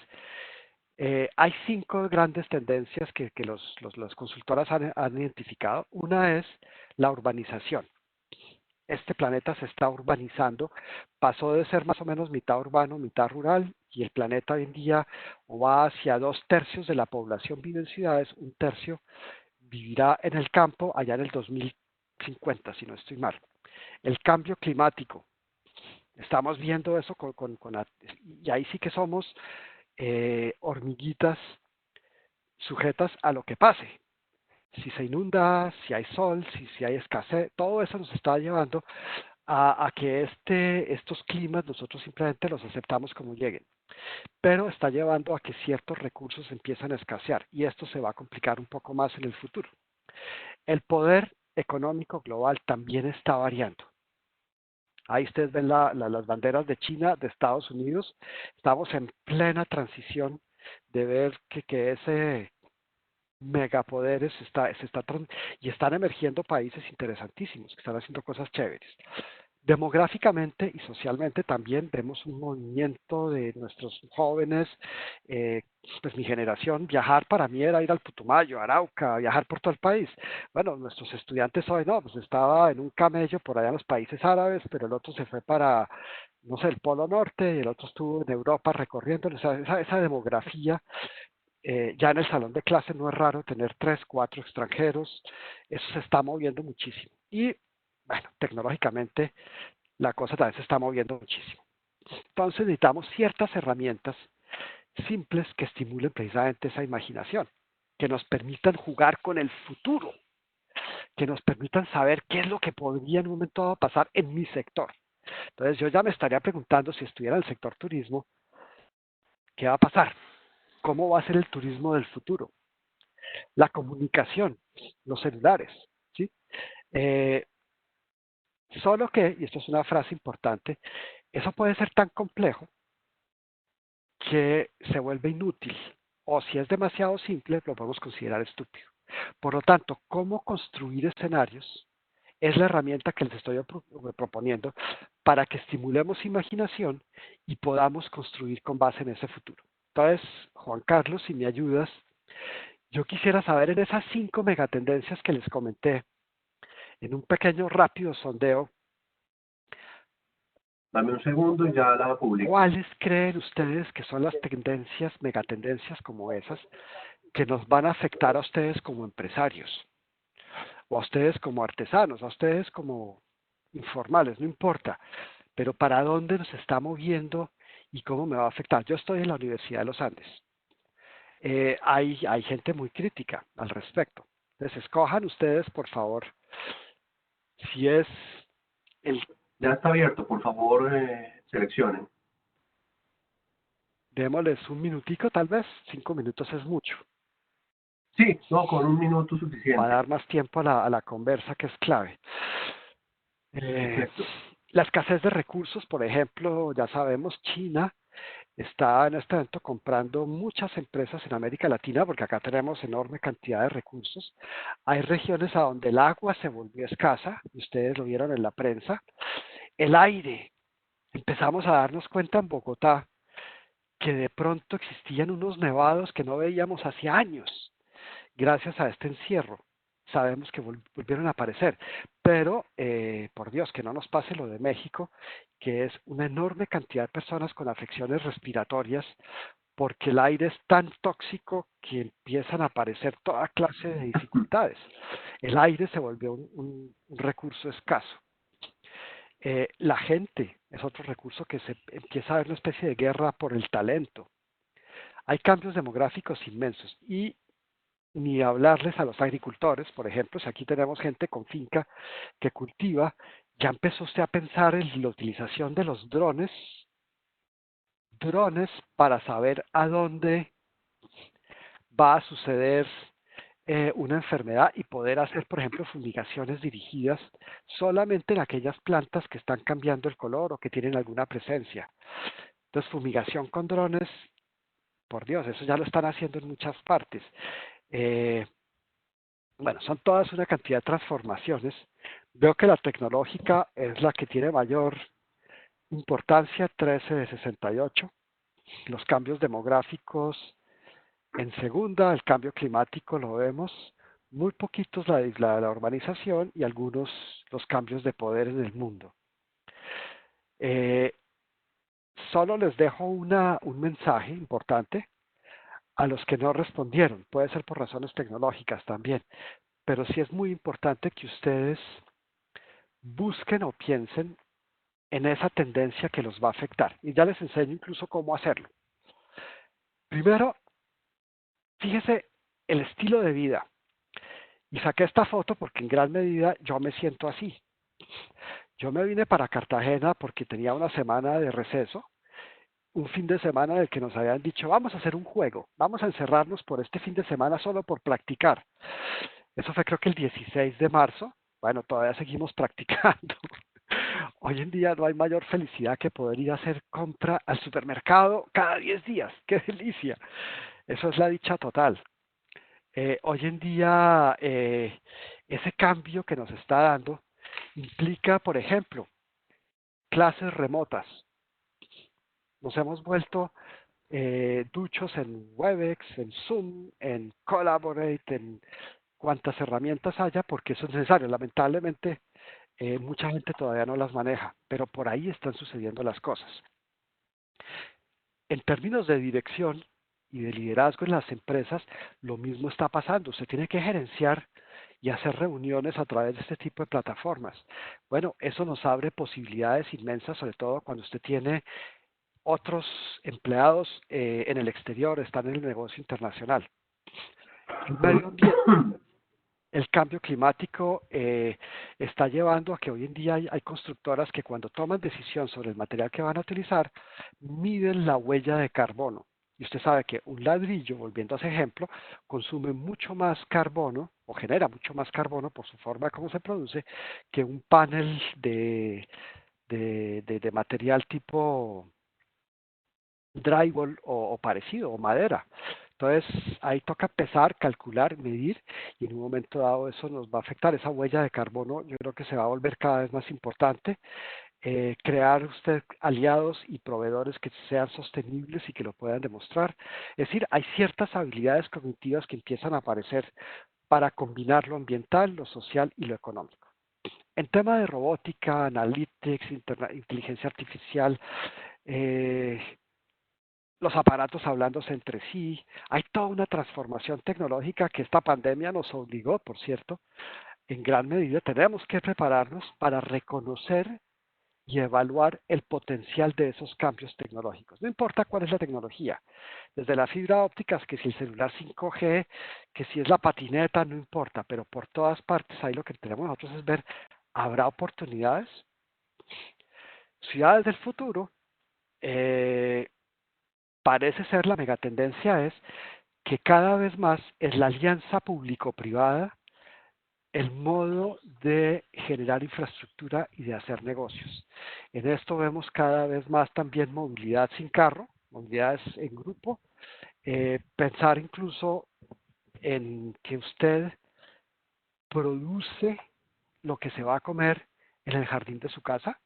Hay 5 grandes tendencias que las consultoras han identificado. Una es la urbanización. Este planeta se está urbanizando, pasó de ser más o menos mitad urbano, mitad rural, y el planeta hoy en día va hacia 2/3 de la población vive en ciudades, 1/3 vivirá en el campo allá en el 2050, si no estoy mal. El cambio climático, estamos viendo eso y ahí sí que somos hormiguitas sujetas a lo que pase. Si se inunda, si hay sol, si hay escasez, todo eso nos está llevando a que estos climas nosotros simplemente los aceptamos como lleguen, pero está llevando a que ciertos recursos empiezan a escasear y esto se va a complicar un poco más en el futuro. El poder económico global también está variando. Ahí ustedes ven las banderas de China, de Estados Unidos. Estamos en plena transición de ver que ese megapoderes y están emergiendo países interesantísimos que están haciendo cosas chéveres. Demográficamente y socialmente también vemos un movimiento de nuestros jóvenes, pues mi generación, viajar para mí era ir al Putumayo, Arauca, viajar por todo el país. Bueno, nuestros estudiantes hoy no, pues estaba en un camello por allá en los países árabes, pero el otro se fue para, no sé, el Polo Norte y el otro estuvo en Europa recorriendo, o sea, esa demografía. Ya en el salón de clase no es raro tener 3, 4 extranjeros, eso se está moviendo muchísimo. Y bueno, tecnológicamente la cosa también se está moviendo muchísimo. Entonces necesitamos ciertas herramientas simples que estimulen precisamente esa imaginación, que nos permitan jugar con el futuro, que nos permitan saber qué es lo que podría en un momento dado pasar en mi sector. Entonces yo ya me estaría preguntando si estuviera en el sector turismo, ¿qué va a pasar? ¿Cómo va a ser el turismo del futuro? La comunicación, los celulares, ¿sí? Eh, Solo que, y esto es una frase importante, eso puede ser tan complejo que se vuelve inútil, o si es demasiado simple, lo podemos considerar estúpido. Por lo tanto, cómo construir escenarios es la herramienta que les estoy proponiendo para que estimulemos imaginación y podamos construir con base en ese futuro. Entonces, Juan Carlos, si me ayudas, yo quisiera saber en esas 5 megatendencias que les comenté, en un pequeño rápido sondeo, Dame un segundo y ya la publico. ¿cuáles creen ustedes que son las tendencias, megatendencias como esas, que nos van a afectar a ustedes como empresarios, o a ustedes como artesanos, a ustedes como informales, no importa, pero para dónde nos está moviendo y cómo me va a afectar? Yo estoy en la Universidad de los Andes. Hay gente muy crítica al respecto. Entonces, escojan ustedes, por favor, si es el... Ya está abierto, por favor, seleccionen. Démosles un minutico, tal vez. 5 minutos es mucho. Sí, no, con un minuto Para suficiente. dar más tiempo a la conversa, que es clave. Eh, Perfecto. la escasez de recursos, por ejemplo, ya sabemos, China está en este momento comprando muchas empresas en América Latina porque acá tenemos enorme cantidad de recursos. Hay regiones a donde el agua se volvió escasa, y ustedes lo vieron en la prensa. El aire, empezamos a darnos cuenta en Bogotá que de pronto existían unos nevados que no veíamos hacía años, gracias a este encierro. Sabemos que volvieron a aparecer, pero por Dios, que no nos pase lo de México, que es una enorme cantidad de personas con afecciones respiratorias, porque el aire es tan tóxico que empiezan a aparecer toda clase de dificultades. El aire se volvió un recurso escaso. La gente es otro recurso que se empieza a ver una especie de guerra por el talento. Hay cambios demográficos inmensos y ni hablarles a los agricultores, por ejemplo, si aquí tenemos gente con finca que cultiva, ya empezó usted a pensar en la utilización de los drones para saber a dónde va a suceder una enfermedad y poder hacer, por ejemplo, fumigaciones dirigidas solamente en aquellas plantas que están cambiando el color o que tienen alguna presencia. Entonces, fumigación con drones, por Dios, eso ya lo están haciendo en muchas partes. Eh, bueno, son todas una cantidad de transformaciones. Veo que la tecnológica es la que tiene mayor importancia, 13 de 68. Los cambios demográficos en segunda, el cambio climático lo vemos. Muy poquitos la urbanización y algunos los cambios de poder en el mundo. Eh, Solo les dejo un mensaje importante a los que no respondieron. Puede ser por razones tecnológicas también, pero sí es muy importante que ustedes busquen o piensen en esa tendencia que los va a afectar. Y ya les enseño incluso cómo hacerlo. Primero, fíjese el estilo de vida. Y saqué esta foto porque en gran medida yo me siento así. Yo me vine para Cartagena porque tenía una semana de receso, un fin de semana del que nos habían dicho, vamos a hacer un juego, vamos a encerrarnos por este fin de semana solo por practicar. Eso fue creo que el 16 de marzo. Bueno, todavía seguimos practicando. Hoy en día no hay mayor felicidad que poder ir a hacer compra al supermercado cada 10 días. ¡Qué delicia! Eso es la dicha total. Hoy en día ese cambio que nos está dando implica, por ejemplo, clases remotas. Nos hemos vuelto duchos en Webex, en Zoom, en Collaborate, en cuantas herramientas haya, porque eso es necesario. Lamentablemente, mucha gente todavía no las maneja, pero por ahí están sucediendo las cosas. En términos de dirección y de liderazgo en las empresas, lo mismo está pasando. Usted tiene que gerenciar y hacer reuniones a través de este tipo de plataformas. Bueno, eso nos abre posibilidades inmensas, sobre todo cuando usted tiene otros empleados en el exterior, están en el negocio internacional. El medio ambiente, el cambio climático está llevando a que hoy en día hay constructoras que cuando toman decisión sobre el material que van a utilizar, miden la huella de carbono. Y usted sabe que un ladrillo, volviendo a ese ejemplo, consume mucho más carbono o genera mucho más carbono por su forma de cómo se produce que un panel de material tipo drywall o parecido, o madera. Entonces, ahí toca empezar, calcular, medir, y en un momento dado eso nos va a afectar. Esa huella de carbono yo creo que se va a volver cada vez más importante. Crear usted aliados y proveedores que sean sostenibles y que lo puedan demostrar. Es decir, hay ciertas habilidades cognitivas que empiezan a aparecer para combinar lo ambiental, lo social y lo económico. En tema de robótica, analytics, inteligencia artificial, eh, los aparatos hablándose entre sí. Hay toda una transformación tecnológica que esta pandemia nos obligó, por cierto, en gran medida tenemos que prepararnos para reconocer y evaluar el potencial de esos cambios tecnológicos. No importa cuál es la tecnología, desde la fibra óptica, que si el celular 5G, que si es la patineta, no importa, pero por todas partes ahí lo que tenemos nosotros es ver, ¿habrá oportunidades? Ciudades del futuro parece ser la megatendencia es que cada vez más es la alianza público-privada el modo de generar infraestructura y de hacer negocios. En esto vemos cada vez más también movilidad sin carro, movilidades en grupo, pensar incluso en que usted produce lo que se va a comer en el jardín de su casa,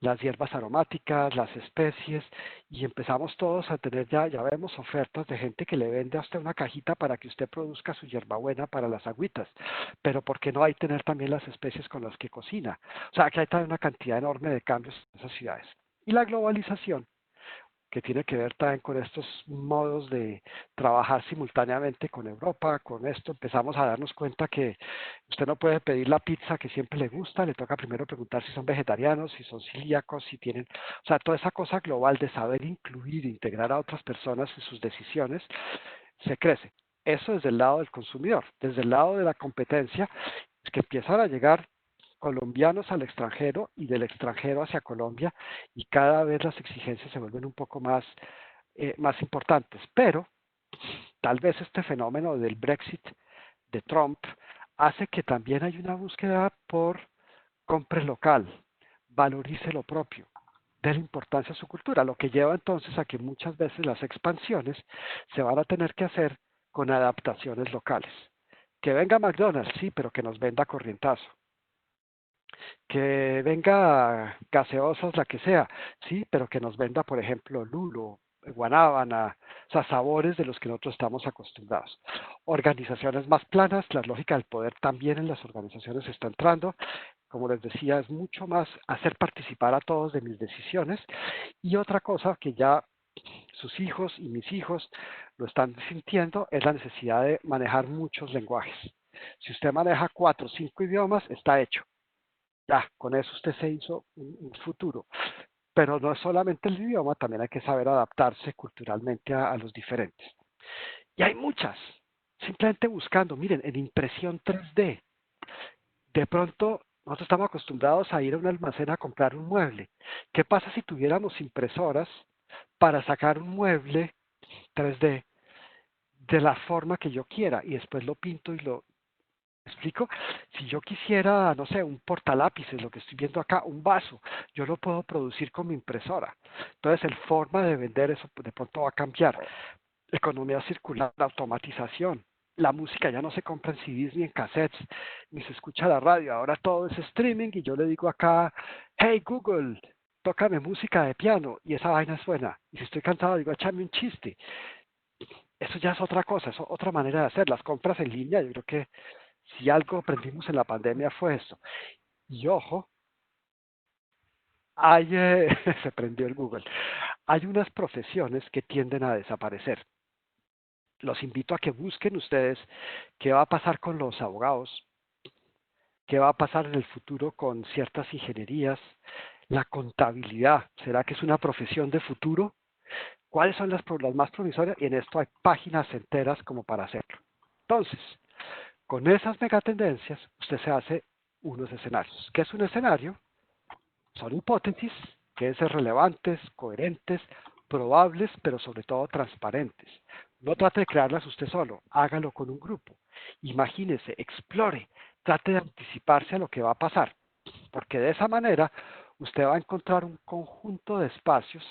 las hierbas aromáticas, las especies, y empezamos todos a tener ya vemos ofertas de gente que le vende a usted una cajita para que usted produzca su hierbabuena para las agüitas, pero ¿por qué no hay tener también las especies con las que cocina? O sea, que hay también una cantidad enorme de cambios en esas ciudades. Y la globalización, que tiene que ver también con estos modos de trabajar simultáneamente con Europa, con esto empezamos a darnos cuenta que usted no puede pedir la pizza que siempre le gusta, le toca primero preguntar si son vegetarianos, si son celíacos, si tienen, o sea, toda esa cosa global de saber incluir, integrar a otras personas en sus decisiones, se crece. Eso desde el lado del consumidor, desde el lado de la competencia, es que empiezan a llegar colombianos al extranjero y del extranjero hacia Colombia y cada vez las exigencias se vuelven un poco más importantes. Pero tal vez este fenómeno del Brexit de Trump hace que también hay una búsqueda por compre local, valorice lo propio, dé la importancia a su cultura, lo que lleva entonces a que muchas veces las expansiones se van a tener que hacer con adaptaciones locales. Que venga McDonald's, sí, pero que nos venda corrientazo. Que venga gaseosas, la que sea, sí, pero que nos venda, por ejemplo, lulo, guanábana, o sea, sabores de los que nosotros estamos acostumbrados. Organizaciones más planas, la lógica del poder también en las organizaciones está entrando. Como les decía, es mucho más hacer participar a todos de mis decisiones. Y otra cosa que ya sus hijos y mis hijos lo están sintiendo es la necesidad de manejar muchos lenguajes. Si usted maneja 4 o 5 idiomas, está hecho. Ya, con eso usted se hizo un futuro. Pero no es solamente el idioma, también hay que saber adaptarse culturalmente a los diferentes. Y hay muchas, simplemente buscando, miren, en impresión 3D. De pronto, nosotros estamos acostumbrados a ir a un almacén a comprar un mueble. ¿Qué pasa si tuviéramos impresoras para sacar un mueble 3D de la forma que yo quiera y después lo pinto y lo, ¿me explico? Si yo quisiera, no sé, un portalápices, lo que estoy viendo acá, un vaso, yo lo puedo producir con mi impresora. Entonces, el forma de vender eso de pronto va a cambiar. Economía circular, automatización. La música ya no se compra en CDs ni en cassettes, ni se escucha la radio. Ahora todo es streaming y yo le digo acá, hey Google, tócame música de piano y esa vaina suena. Y si estoy cansado digo, échame un chiste. Eso ya es otra cosa, es otra manera de hacer. Las compras en línea, yo creo que si algo aprendimos en la pandemia fue esto. Y ojo, se prendió el Google. Hay unas profesiones que tienden a desaparecer. Los invito a que busquen ustedes qué va a pasar con los abogados, qué va a pasar en el futuro con ciertas ingenierías, la contabilidad. ¿Será que es una profesión de futuro? ¿Cuáles son las más promisorias? Y en esto hay páginas enteras como para hacerlo. Entonces, con esas megatendencias, usted se hace unos escenarios. ¿Qué es un escenario? Son hipótesis que deben ser relevantes, coherentes, probables, pero sobre todo transparentes. No trate de crearlas usted solo, hágalo con un grupo. Imagínese, explore, trate de anticiparse a lo que va a pasar, porque de esa manera usted va a encontrar un conjunto de espacios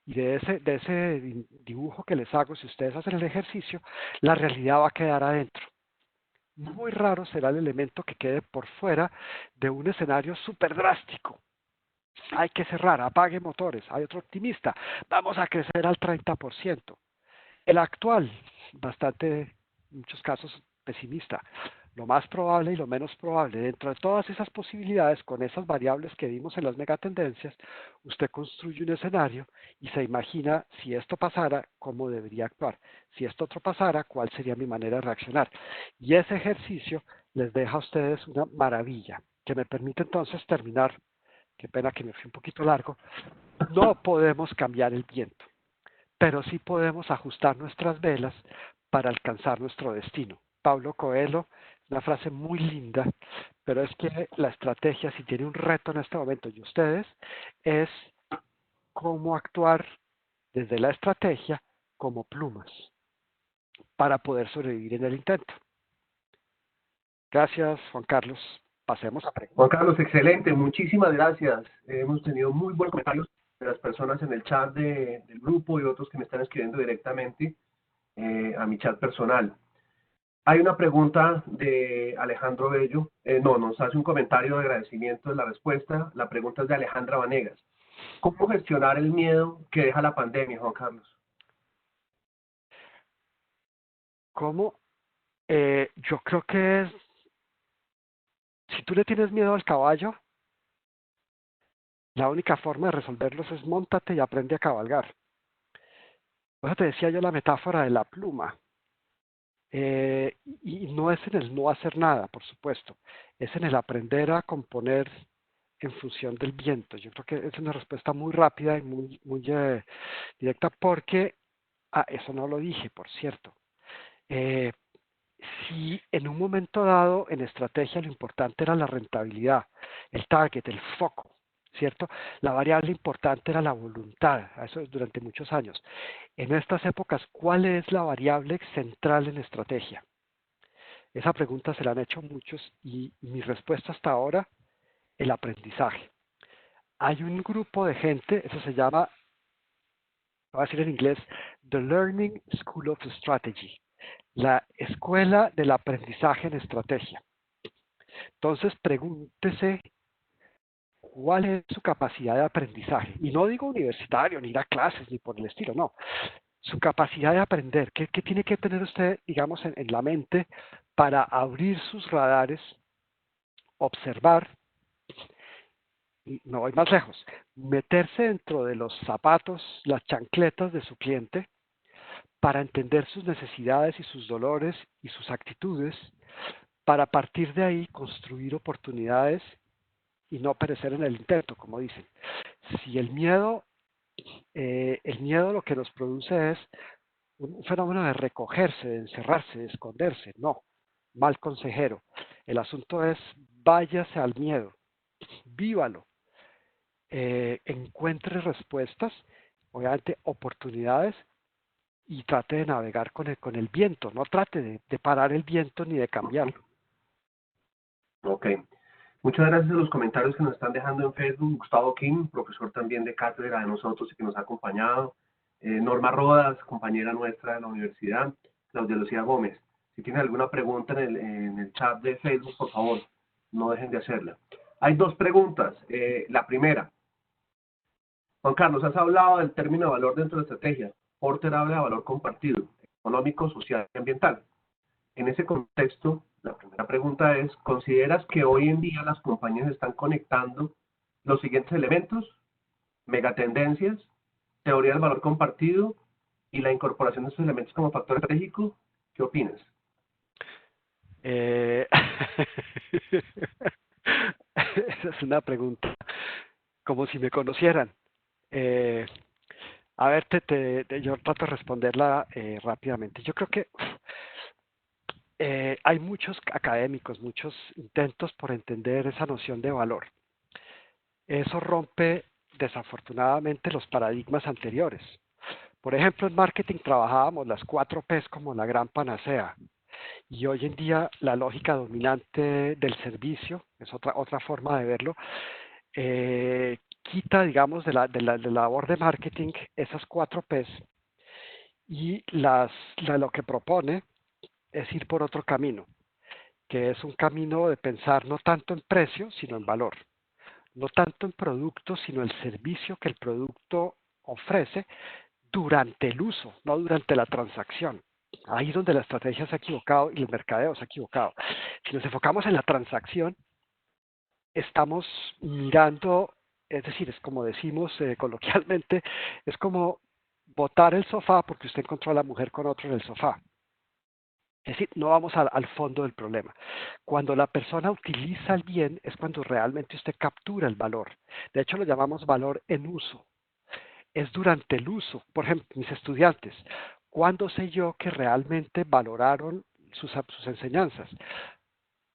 y de ese dibujo que les hago, si ustedes hacen el ejercicio, la realidad va a quedar adentro. Muy raro será el elemento que quede por fuera de un escenario súper drástico. Hay que cerrar, apague motores, hay otro optimista, vamos a crecer al 30%. El actual, bastante, en muchos casos, pesimista. Lo más probable y lo menos probable, dentro de todas esas posibilidades, con esas variables que vimos en las megatendencias, usted construye un escenario y se imagina si esto pasara, cómo debería actuar. Si esto otro pasara, cuál sería mi manera de reaccionar. Y ese ejercicio les deja a ustedes una maravilla, que me permite entonces terminar. Qué pena que me fui un poquito largo. No podemos cambiar el viento, pero sí podemos ajustar nuestras velas para alcanzar nuestro destino. Paulo Coelho, una frase muy linda, pero es que la estrategia, si tiene un reto en este momento y ustedes, es cómo actuar desde la estrategia como plumas para poder sobrevivir en el intento. Gracias, Juan Carlos. Pasemos a preguntas. Juan Carlos, excelente, muchísimas gracias. Hemos tenido muy buenos comentarios de las personas en el chat del grupo y otros que me están escribiendo directamente a mi chat personal. Hay una pregunta de Alejandro Bello. Nos hace un comentario de agradecimiento de la respuesta. La pregunta es de Alejandra Vanegas. ¿Cómo gestionar el miedo que deja la pandemia, Juan Carlos? ¿Cómo? Yo creo que si tú le tienes miedo al caballo, la única forma de resolverlos es móntate y aprende a cabalgar. Por eso te decía yo la metáfora de la pluma. Y no es en el no hacer nada, por supuesto, es en el aprender a componer en función del viento. Yo creo que es una respuesta muy rápida y muy directa porque, eso no lo dije, por cierto. Eh, si en un momento dado en estrategia lo importante era la rentabilidad, el target, el foco, ¿cierto? La variable importante era la voluntad, eso es durante muchos años. En estas épocas, ¿cuál es la variable central en estrategia? Esa pregunta se la han hecho muchos y mi respuesta hasta ahora, el aprendizaje. Hay un grupo de gente, eso se llama, voy a decir en inglés, The Learning School of Strategy, la escuela del aprendizaje en estrategia. Entonces, pregúntese cuál es su capacidad de aprendizaje. Y no digo universitario, ni ir a clases, ni por el estilo, no. Su capacidad de aprender. ¿Qué tiene que tener usted, digamos, en la mente para abrir sus radares, observar, y me voy más lejos, meterse dentro de los zapatos, las chancletas de su cliente para entender sus necesidades y sus dolores y sus actitudes, para a partir de ahí construir oportunidades y no perecer en el intento, como dicen. Si el miedo lo que nos produce es un fenómeno de recogerse, de encerrarse, de esconderse, no, mal consejero. El asunto es váyase al miedo, vívalo, encuentre respuestas, obviamente oportunidades y trate de navegar con el viento, no trate de parar el viento ni de cambiarlo. Ok. Muchas gracias a los comentarios que nos están dejando en Facebook. Gustavo Kim, profesor también de cátedra de nosotros y que nos ha acompañado. Norma Rodas, compañera nuestra de la universidad. Claudia Lucía Gómez. Si tienen alguna pregunta en el chat de Facebook, por favor, no dejen de hacerla. Hay dos preguntas. La primera, Juan Carlos, has hablado del término de valor dentro de la estrategia. Porter habla de valor compartido, económico, social y ambiental. En ese contexto, la primera pregunta es, ¿consideras que hoy en día las compañías están conectando los siguientes elementos? Megatendencias, teoría del valor compartido y la incorporación de estos elementos como factor estratégico. ¿Qué opinas? Esa es una pregunta como si me conocieran. A ver, yo trato de responderla rápidamente. Yo creo que hay muchos académicos, muchos intentos por entender esa noción de valor. Eso rompe desafortunadamente los paradigmas anteriores. Por ejemplo, en marketing trabajábamos las 4Ps como la gran panacea. Y hoy en día la lógica dominante del servicio, es otra forma de verlo, quita, digamos, de la labor de marketing esas 4Ps y lo que propone es ir por otro camino, que es un camino de pensar no tanto en precio, sino en valor, no tanto en producto, sino el servicio que el producto ofrece durante el uso, no durante la transacción. Ahí es donde la estrategia se ha equivocado y el mercadeo se ha equivocado. Si nos enfocamos en la transacción, estamos mirando, es decir, es como decimos coloquialmente, es como botar el sofá porque usted encontró a la mujer con otro en el sofá. Es decir, no vamos al fondo del problema. Cuando la persona utiliza el bien es cuando realmente usted captura el valor. De hecho, lo llamamos valor en uso. Es durante el uso. Por ejemplo, mis estudiantes, ¿cuándo sé yo que realmente valoraron sus enseñanzas?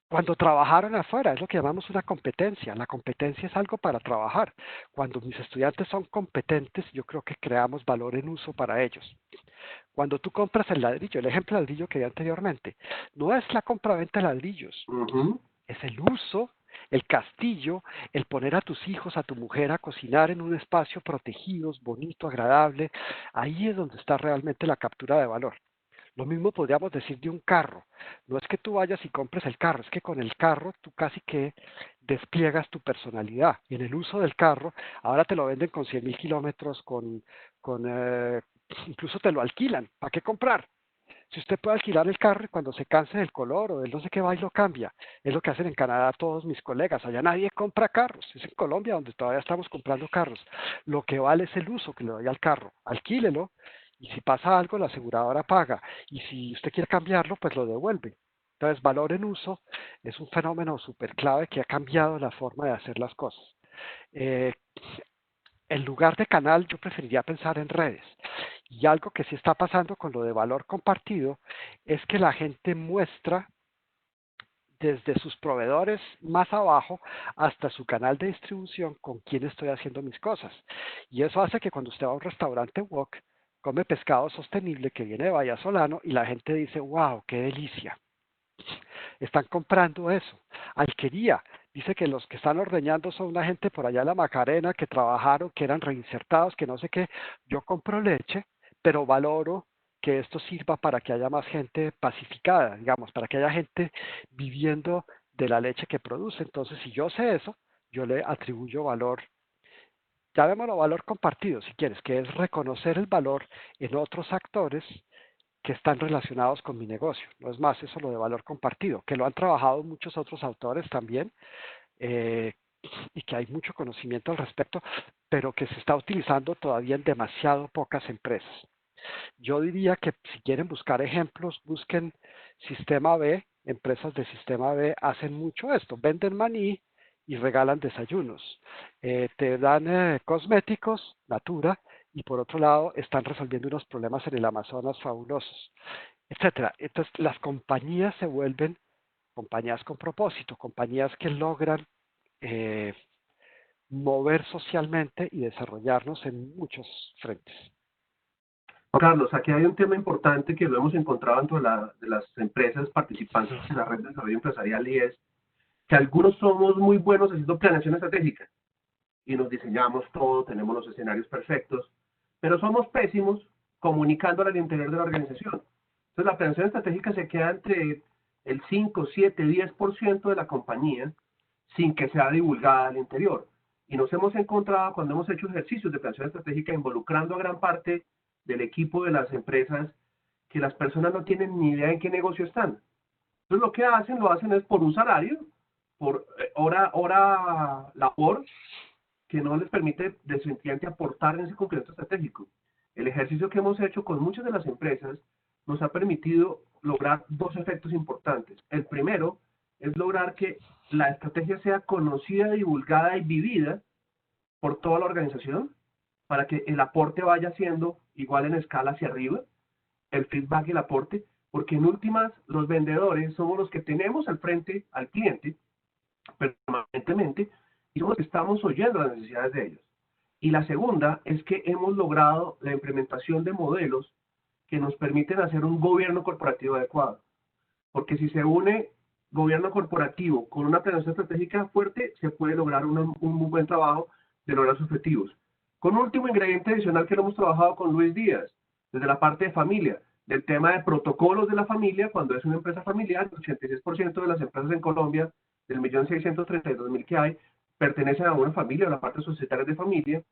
Cuando trabajaron afuera, es lo que llamamos una competencia. La competencia es algo para trabajar. Cuando mis estudiantes son competentes, yo creo que creamos valor en uso para ellos. Cuando tú compras el ladrillo, el ejemplo de ladrillo que di anteriormente, no es la compra-venta de ladrillos, Ujú. es el uso, el castillo, el poner a tus hijos, a tu mujer a cocinar en un espacio protegido, bonito, agradable. Ahí es donde está realmente la captura de valor. Lo mismo podríamos decir de un carro. No es que tú vayas y compres el carro, es que con el carro tú casi que despliegas tu personalidad. Y en el uso del carro, ahora te lo venden con 100.000 kilómetros, con incluso te lo alquilan. ¿Para qué comprar? Si usted puede alquilar el carro y cuando se canse del color o del no sé qué va y lo cambia. Es lo que hacen en Canadá todos mis colegas. Allá nadie compra carros. Es en Colombia donde todavía estamos comprando carros. Lo que vale es el uso que le doy al carro. Alquílelo y si pasa algo la aseguradora paga. Y si usted quiere cambiarlo, pues lo devuelve. Entonces, valor en uso es un fenómeno súper clave que ha cambiado la forma de hacer las cosas. Eh, en lugar de canal, yo preferiría pensar en redes. Y algo que sí está pasando con lo de valor compartido es que la gente muestra desde sus proveedores más abajo hasta su canal de distribución con quién estoy haciendo mis cosas. Y eso hace que cuando usted va a un restaurante wok, come pescado sostenible que viene de Vallasolano y la gente dice, wow, qué delicia. Están comprando eso. Alquería. Dice que los que están ordeñando son una gente por allá de la Macarena que trabajaron, que eran reinsertados, que no sé qué. Yo compro leche, pero valoro que esto sirva para que haya más gente pacificada, digamos, para que haya gente viviendo de la leche que produce. Entonces, si yo sé eso, yo le atribuyo valor, llamémoslo valor compartido, si quieres, que es reconocer el valor en otros actores que están relacionados con mi negocio. No es más eso lo de valor compartido, que lo han trabajado muchos otros autores también eh, y que hay mucho conocimiento al respecto, pero que se está utilizando todavía en demasiado pocas empresas. Yo diría que si quieren buscar ejemplos, busquen Sistema B, empresas de Sistema B hacen mucho esto, venden maní y regalan desayunos, te dan cosméticos, Natura, y por otro lado están resolviendo unos problemas en el Amazonas fabulosos, etcétera. Entonces las compañías se vuelven compañías con propósito, compañías que logran eh, mover socialmente y desarrollarnos en muchos frentes. Carlos, aquí hay un tema importante que lo hemos encontrado dentro de las empresas participantes de la red de desarrollo empresarial y es que algunos somos muy buenos haciendo planeación estratégica y nos diseñamos todo, tenemos los escenarios perfectos, pero somos pésimos comunicándola al interior de la organización. Entonces la planeación estratégica se queda entre el 5, 7, 10% de la compañía sin que sea divulgada al interior. Y nos hemos encontrado cuando hemos hecho ejercicios de planeación estratégica involucrando a gran parte del equipo de las empresas que las personas no tienen ni idea en qué negocio están. Entonces lo hacen es por un salario, por hora labor, que no les permite definitivamente aportar en ese cumplimiento estratégico. El ejercicio que hemos hecho con muchas de las empresas nos ha permitido lograr dos efectos importantes. El primero es lograr que la estrategia sea conocida, divulgada y vivida por toda la organización para que el aporte vaya siendo igual en escala hacia arriba, el feedback y el aporte, porque en últimas los vendedores somos los que tenemos al frente al cliente permanentemente y somos los que estamos oyendo las necesidades de ellos. Y la segunda es que hemos logrado la implementación de modelos que nos permiten hacer un gobierno corporativo adecuado. Porque si se une gobierno corporativo con una planeación estratégica fuerte, se puede lograr un muy buen trabajo de lograr sus objetivos. Con un último ingrediente adicional que lo hemos trabajado con Luis Díaz, desde la parte de familia, del tema de protocolos de la familia, cuando es una empresa familiar, el 86% de las empresas en Colombia, del 1.632.000 que hay, pertenecen a una familia, a la parte societaria de familia,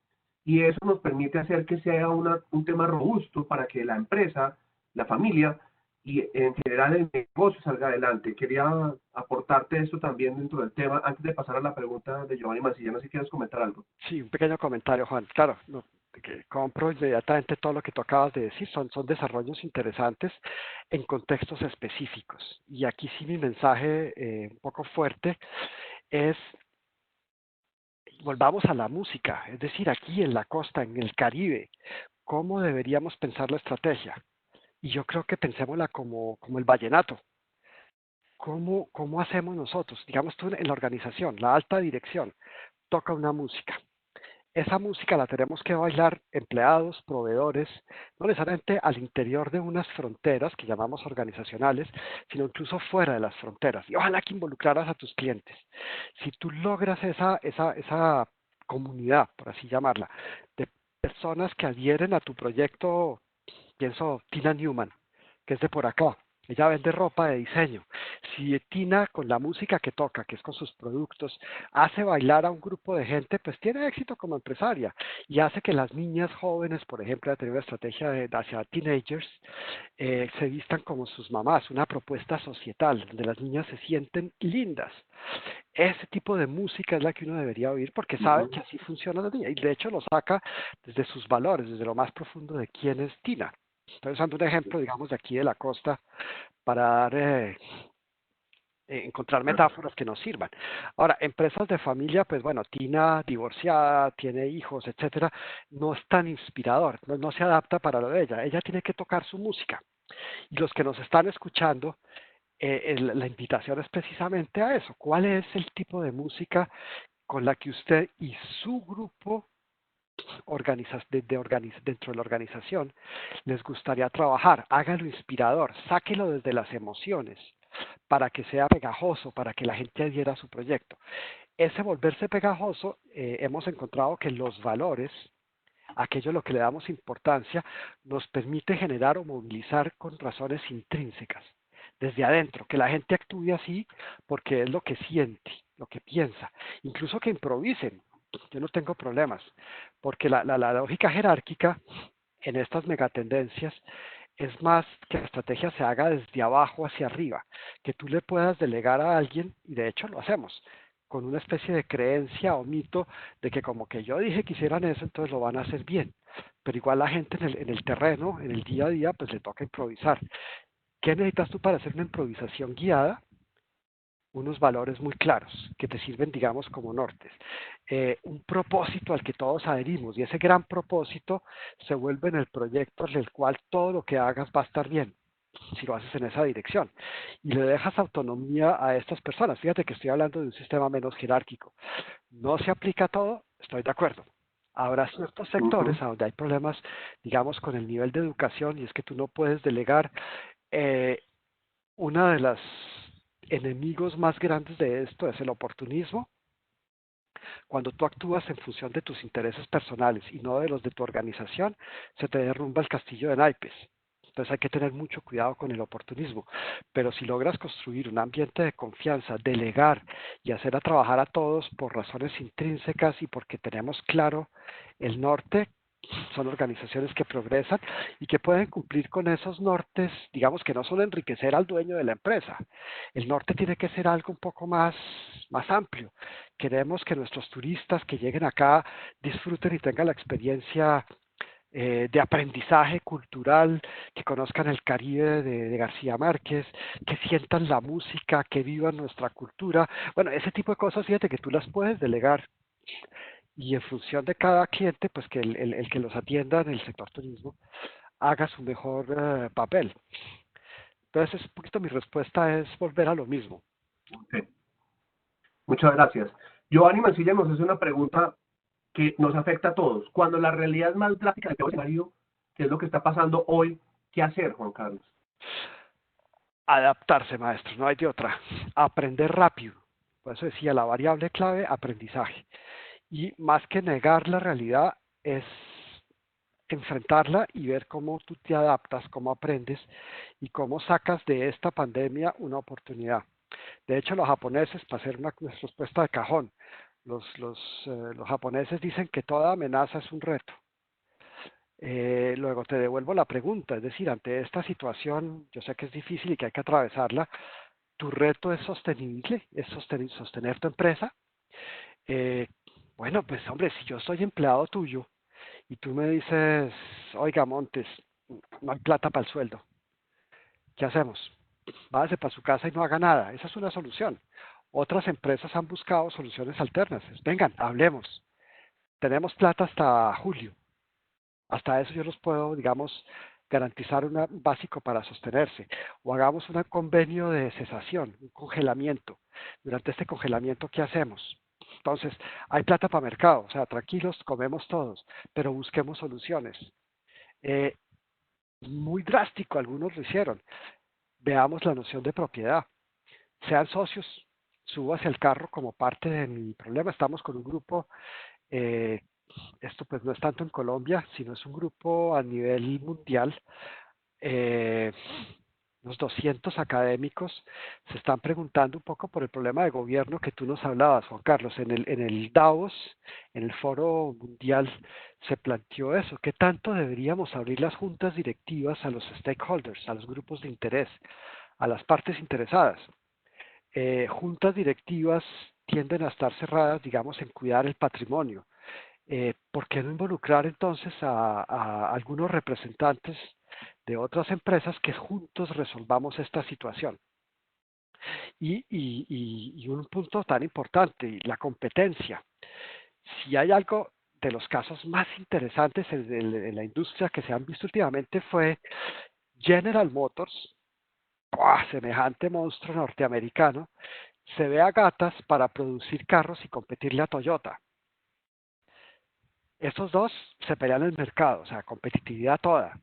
y eso nos permite hacer que sea un tema robusto para que la empresa, la familia, y en general el negocio salga adelante. Quería aportarte esto también dentro del tema, antes de pasar a la pregunta de Giovanni Mancilla, no sé si quieres comentar algo. Sí, un pequeño comentario, Juan. Claro, no, que compro inmediatamente todo lo que tú acabas de decir. Son desarrollos interesantes en contextos específicos. Y aquí sí mi mensaje un poco fuerte es, volvamos a la música, es decir, aquí en la costa, en el Caribe, ¿cómo deberíamos pensar la estrategia? Y yo creo que pensémosla como el vallenato. ¿cómo hacemos nosotros? Digamos tú en la organización, la alta dirección, toca una música. Esa música la tenemos que bailar empleados, proveedores, no necesariamente al interior de unas fronteras que llamamos organizacionales, sino incluso fuera de las fronteras. Y ojalá que involucraras a tus clientes. Si tú logras esa comunidad, por así llamarla, de personas que adhieren a tu proyecto, pienso Tina Newman, que es de por acá. Ella vende ropa de diseño. Si Tina, con la música que toca, que es con sus productos, hace bailar a un grupo de gente, pues tiene éxito como empresaria y hace que las niñas jóvenes, por ejemplo, a tener una estrategia hacia teenagers, se vistan como sus mamás, una propuesta societal, donde las niñas se sienten lindas. Ese tipo de música es la que uno debería oír porque sabe que así funciona la niña y de hecho lo saca desde sus valores, desde lo más profundo de quién es Tina. Estoy usando un ejemplo, digamos, de aquí de la costa para dar, encontrar metáforas que nos sirvan. Ahora, empresas de familia, pues bueno, Tina divorciada, tiene hijos, etcétera, no es tan inspirador, no se adapta para lo de ella. Ella tiene que tocar su música. Y los que nos están escuchando, la invitación es precisamente a eso. ¿Cuál es el tipo de música con la que usted y su grupo dentro de la organización les gustaría trabajar? Hágalo inspirador, sáquelo desde las emociones para que sea pegajoso, para que la gente adhiera a su proyecto. Ese volverse pegajoso, hemos encontrado que los valores, aquello a lo que le damos importancia, nos permite generar o movilizar con razones intrínsecas, desde adentro, que la gente actúe así porque es lo que siente, lo que piensa, incluso que improvisen. Yo no tengo problemas, porque la lógica jerárquica en estas megatendencias es más que la estrategia se haga desde abajo hacia arriba, que tú le puedas delegar a alguien, y de hecho lo hacemos, con una especie de creencia o mito de que como que yo dije que hicieran eso, entonces lo van a hacer bien. Pero igual la gente en el terreno, en el día a día, pues le toca improvisar. ¿Qué necesitas tú para hacer una improvisación guiada? Unos valores muy claros que te sirven, digamos, como nortes. Un propósito al que todos adherimos y ese gran propósito se vuelve en el proyecto en el cual todo lo que hagas va a estar bien si lo haces en esa dirección y le dejas autonomía a estas personas. Fíjate que estoy hablando de un sistema menos jerárquico. No se aplica a todo, estoy de acuerdo. Habrá ciertos sectores a donde hay problemas, digamos, con el nivel de educación y es que tú no puedes delegar. eh, Una de las enemigos más grandes de esto es el oportunismo. Cuando tú actúas en función de tus intereses personales y no de los de tu organización, se te derrumba el castillo de naipes. Entonces hay que tener mucho cuidado con el oportunismo. Pero si logras construir un ambiente de confianza, delegar y hacer a trabajar a todos por razones intrínsecas y porque tenemos claro el norte, son organizaciones que progresan y que pueden cumplir con esos nortes, digamos que no solo enriquecer al dueño de la empresa. El norte tiene que ser algo un poco más amplio. Queremos que nuestros turistas que lleguen acá disfruten y tengan la experiencia de aprendizaje cultural, que conozcan el Caribe de García Márquez, que sientan la música, que vivan nuestra cultura. Bueno, ese tipo de cosas, fíjate que tú las puedes delegar y en función de cada cliente, pues que el que los atienda en el sector turismo haga su mejor papel. Entonces, un poquito mi respuesta es volver a lo mismo. Okay. Muchas gracias. Giovanni Mancilla nos hace una pregunta que nos afecta a todos. Cuando la realidad es más drástica de todo escenario, ¿qué es lo que está pasando hoy? ¿Qué hacer, Juan Carlos? Adaptarse, maestro, no hay de otra. Aprender rápido. Por eso decía, la variable clave, aprendizaje. Y más que negar la realidad, es enfrentarla y ver cómo tú te adaptas, cómo aprendes y cómo sacas de esta pandemia una oportunidad. De hecho, los japoneses, para hacer una respuesta de cajón, los japoneses dicen que toda amenaza es un reto. Luego te devuelvo la pregunta, es decir, ante esta situación, yo sé que es difícil y que hay que atravesarla, tu reto es sostenible, es sostener tu empresa. Eh, bueno, pues hombre, si yo soy empleado tuyo y tú me dices, oiga, Montes, no hay plata para el sueldo, ¿qué hacemos? Váyase para su casa y no haga nada. Esa es una solución. Otras empresas han buscado soluciones alternas. Vengan, hablemos. Tenemos plata hasta julio. Hasta eso yo los puedo, digamos, garantizar un básico para sostenerse, o hagamos un convenio de cesación, un congelamiento. Durante este congelamiento, ¿qué hacemos? Entonces, hay plata para mercado, o sea, tranquilos, comemos todos, pero busquemos soluciones. Eh, Muy drástico, algunos lo hicieron. Veamos la noción de propiedad. Sean socios, súbase al carro como parte de mi problema. Estamos con un grupo, eh, esto pues no es tanto en Colombia, sino es un grupo a nivel mundial. Eh, los 200 académicos se están preguntando un poco por el problema de gobierno que tú nos hablabas, Juan Carlos. En el Davos, en el Foro Mundial, se planteó eso. ¿Qué tanto deberíamos abrir las juntas directivas a los stakeholders, a los grupos de interés, a las partes interesadas? Juntas directivas tienden a estar cerradas, digamos, en cuidar el patrimonio. ¿Por qué no involucrar entonces a algunos representantes de otras empresas que juntos resolvamos esta situación? Y un punto tan importante, la competencia. Si hay algo de los casos más interesantes en la industria que se han visto últimamente fue General Motors, ¡buah!, semejante monstruo norteamericano, se ve a gatas para producir carros y competirle a Toyota. Estos dos se pelean en el mercado, o sea, competitividad toda.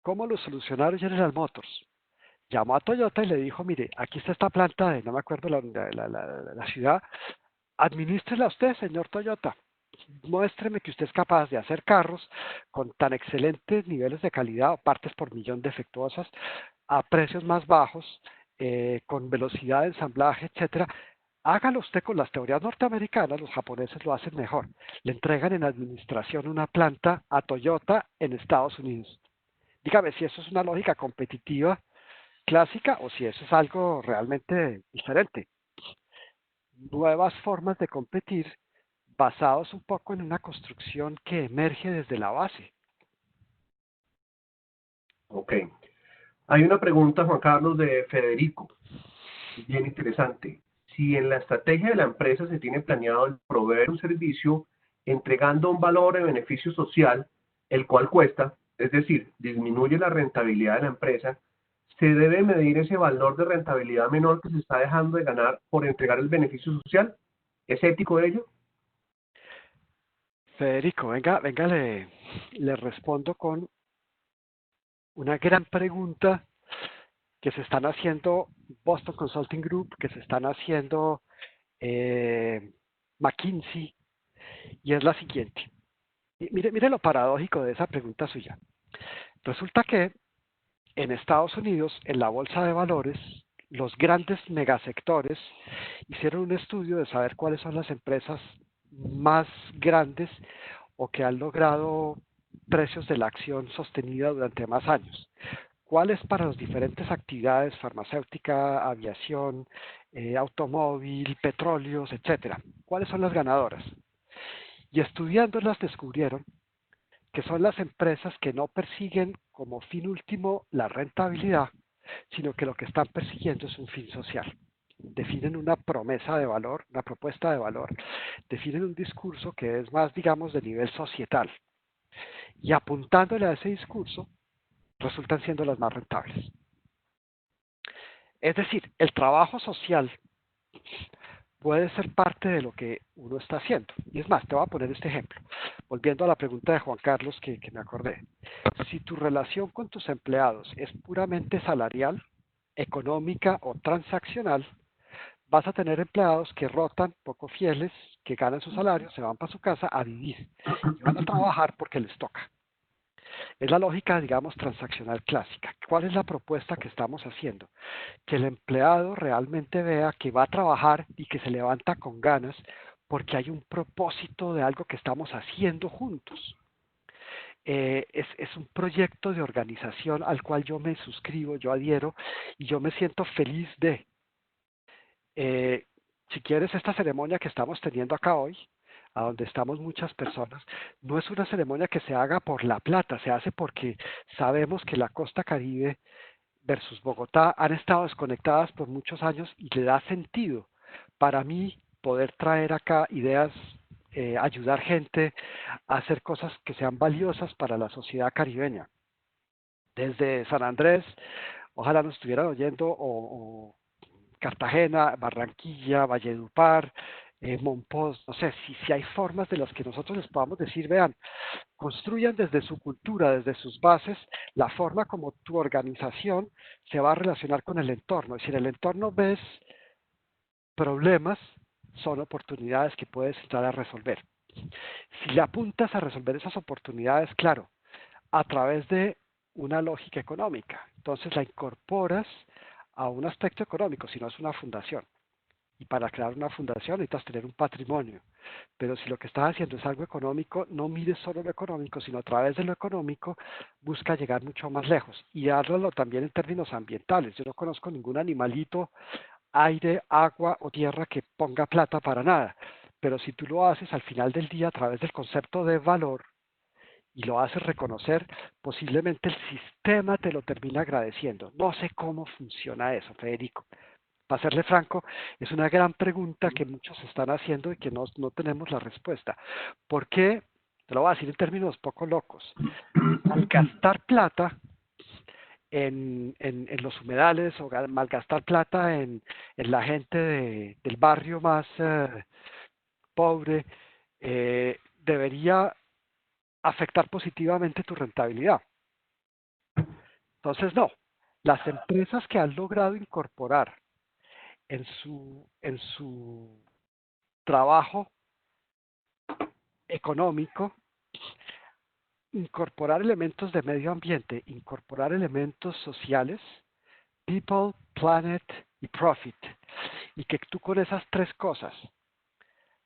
¿Cómo lo solucionaron General Motors? Llamó a Toyota y le dijo, mire, aquí está esta planta de, no me acuerdo la ciudad, administrela usted, señor Toyota. Muéstreme que usted es capaz de hacer carros con tan excelentes niveles de calidad o partes por millón defectuosas a precios más bajos, con velocidad de ensamblaje, etcétera. Hágalo usted con las teorías norteamericanas, los japoneses lo hacen mejor. Le entregan en administración una planta a Toyota en Estados Unidos. Dígame si eso es una lógica competitiva clásica o si eso es algo realmente diferente. Nuevas formas de competir basados un poco en una construcción que emerge desde la base. Ok. Hay una pregunta, Juan Carlos, de Federico, bien interesante. Si en la estrategia de la empresa se tiene planeado el proveer un servicio entregando un valor de beneficio social, el cual cuesta, es decir, disminuye la rentabilidad de la empresa, ¿se debe medir ese valor de rentabilidad menor que se está dejando de ganar por entregar el beneficio social? ¿Es ético ello? Federico, venga, le respondo con una gran pregunta que se están haciendo Boston Consulting Group, que se están haciendo McKinsey, y es la siguiente. Mire lo paradójico de esa pregunta suya. Resulta que en Estados Unidos, en la bolsa de valores, los grandes megasectores hicieron un estudio de saber cuáles son las empresas más grandes o que han logrado precios de la acción sostenida durante más años. ¿Cuáles para las diferentes actividades, farmacéutica, aviación, automóvil, petróleos, etcétera? ¿Cuáles son las ganadoras? Y estudiándolas descubrieron que son las empresas que no persiguen como fin último la rentabilidad, sino que lo que están persiguiendo es un fin social. Definen una promesa de valor, una propuesta de valor, definen un discurso que es más, digamos, de nivel societal. Y apuntándole a ese discurso, resultan siendo las más rentables. Es decir, el trabajo social puede ser parte de lo que uno está haciendo. Y es más, te voy a poner este ejemplo. Volviendo a la pregunta de Juan Carlos que me acordé. Si tu relación con tus empleados es puramente salarial, económica o transaccional, vas a tener empleados que rotan, poco fieles, que ganan su salario, se van para su casa a vivir y van a trabajar porque les toca. Es la lógica, digamos, transaccional clásica. ¿Cuál es la propuesta que estamos haciendo? Que el empleado realmente vea que va a trabajar y que se levanta con ganas porque hay un propósito de algo que estamos haciendo juntos. Es un proyecto de organización al cual yo me suscribo, yo adhiero y yo me siento feliz de. Eh, si quieres, esta ceremonia que estamos teniendo acá hoy, a donde estamos muchas personas, no es una ceremonia que se haga por la plata, se hace porque sabemos que la costa Caribe versus Bogotá han estado desconectadas por muchos años y le da sentido para mí poder traer acá ideas, ayudar gente a hacer cosas que sean valiosas para la sociedad caribeña. desde San Andrés, ojalá nos estuvieran oyendo, o Cartagena, Barranquilla, Valledupar, Monpós, no sé, si hay formas de las que nosotros les podamos decir, vean, construyan desde su cultura, desde sus bases, la forma como tu organización se va a relacionar con el entorno. Y si en el entorno ves problemas, son oportunidades que puedes entrar a resolver. Si le apuntas a resolver esas oportunidades, claro, a través de una lógica económica, entonces la incorporas a un aspecto económico, si no es una fundación. Y para crear una fundación necesitas tener un patrimonio. Pero si lo que estás haciendo es algo económico, no mires solo lo económico, sino a través de lo económico busca llegar mucho más lejos. Y háblalo también en términos ambientales. Yo no conozco ningún animalito, aire, agua o tierra que ponga plata para nada. Pero si tú lo haces al final del día a través del concepto de valor y lo haces reconocer, posiblemente el sistema te lo termina agradeciendo. No sé cómo funciona eso, Federico. Para serle franco, es una gran pregunta que muchos están haciendo y que no tenemos la respuesta. ¿Por qué? Te lo voy a decir en términos poco locos. Al gastar plata en los humedales o malgastar plata en la gente del barrio más pobre, debería afectar positivamente tu rentabilidad. Entonces, no. Las empresas que han logrado incorporar en su trabajo económico, incorporar elementos de medio ambiente, incorporar elementos sociales, people, planet y profit, y que tú con esas tres cosas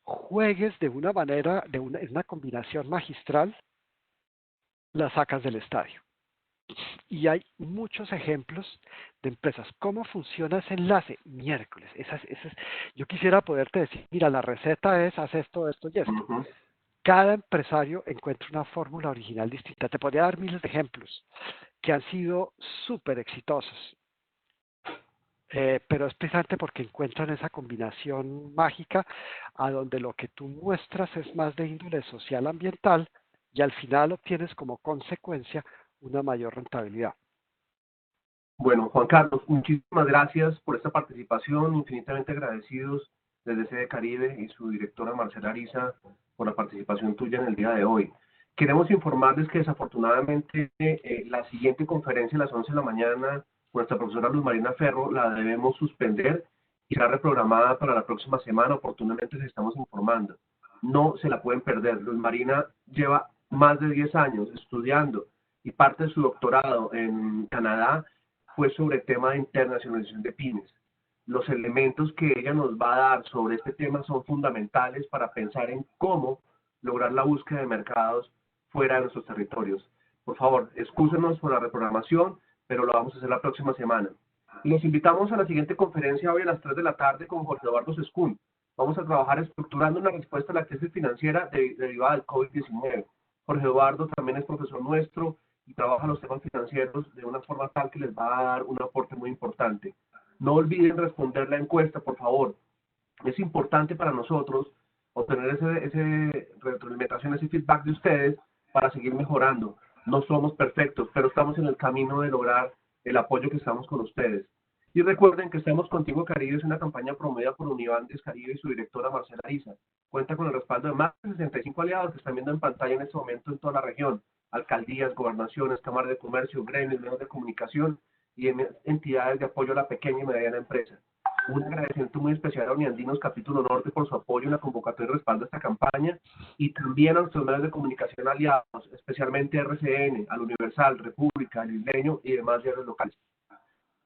juegues de una manera, en una combinación magistral, la sacas del estadio. Y hay muchos ejemplos de empresas. ¿Cómo funciona ese enlace? Miércoles. Yo quisiera poderte decir, mira, la receta es, haz esto, esto y esto. Cada empresario encuentra una fórmula original distinta. Te podría dar miles de ejemplos que han sido súper exitosos, pero es precisamente porque encuentran esa combinación mágica a donde lo que tú muestras es más de índole social ambiental y al final obtienes como consecuencia una mayor rentabilidad. Bueno, Juan Carlos, muchísimas gracias por esta participación, infinitamente agradecidos desde Sede Caribe y su directora Marcela Ariza por la participación tuya en el día de hoy. Queremos informarles que desafortunadamente la siguiente conferencia a las 11 de la mañana, nuestra profesora Luz Marina Ferro, la debemos suspender y será reprogramada para la próxima semana, oportunamente les estamos informando. No se la pueden perder. Luz Marina lleva más de 10 años estudiando y parte de su doctorado en Canadá fue sobre el tema de internacionalización de pymes. Los elementos que ella nos va a dar sobre este tema son fundamentales para pensar en cómo lograr la búsqueda de mercados fuera de nuestros territorios. Por favor, excúsenos por la reprogramación, pero lo vamos a hacer la próxima semana. Los invitamos a la siguiente conferencia hoy a las 3 de la tarde con Jorge Eduardo Sescún. Vamos a trabajar estructurando una respuesta a la crisis financiera derivada del COVID-19. Jorge Eduardo también es profesor nuestro y trabaja los temas financieros de una forma tal que les va a dar un aporte muy importante. No olviden responder la encuesta, por favor. Es importante para nosotros obtener ese retroalimentación, ese feedback de ustedes para seguir mejorando. No somos perfectos, pero estamos en el camino de lograr el apoyo que estamos con ustedes. Y recuerden que Estamos Contigo Caribe es una campaña promovida por Unibandes Caribe y su directora Marcela Ariza. Cuenta con el respaldo de más de 65 aliados que están viendo en pantalla en este momento en toda la región. Alcaldías, gobernaciones, cámaras de comercio, gremios, medios de comunicación y entidades de apoyo a la pequeña y mediana empresa. Un agradecimiento muy especial a Uniandinos Capítulo Norte por su apoyo en la convocatoria y respaldo a esta campaña y también a nuestros medios de comunicación aliados, especialmente a RCN, al Universal, República, El Isleño y demás diarios locales.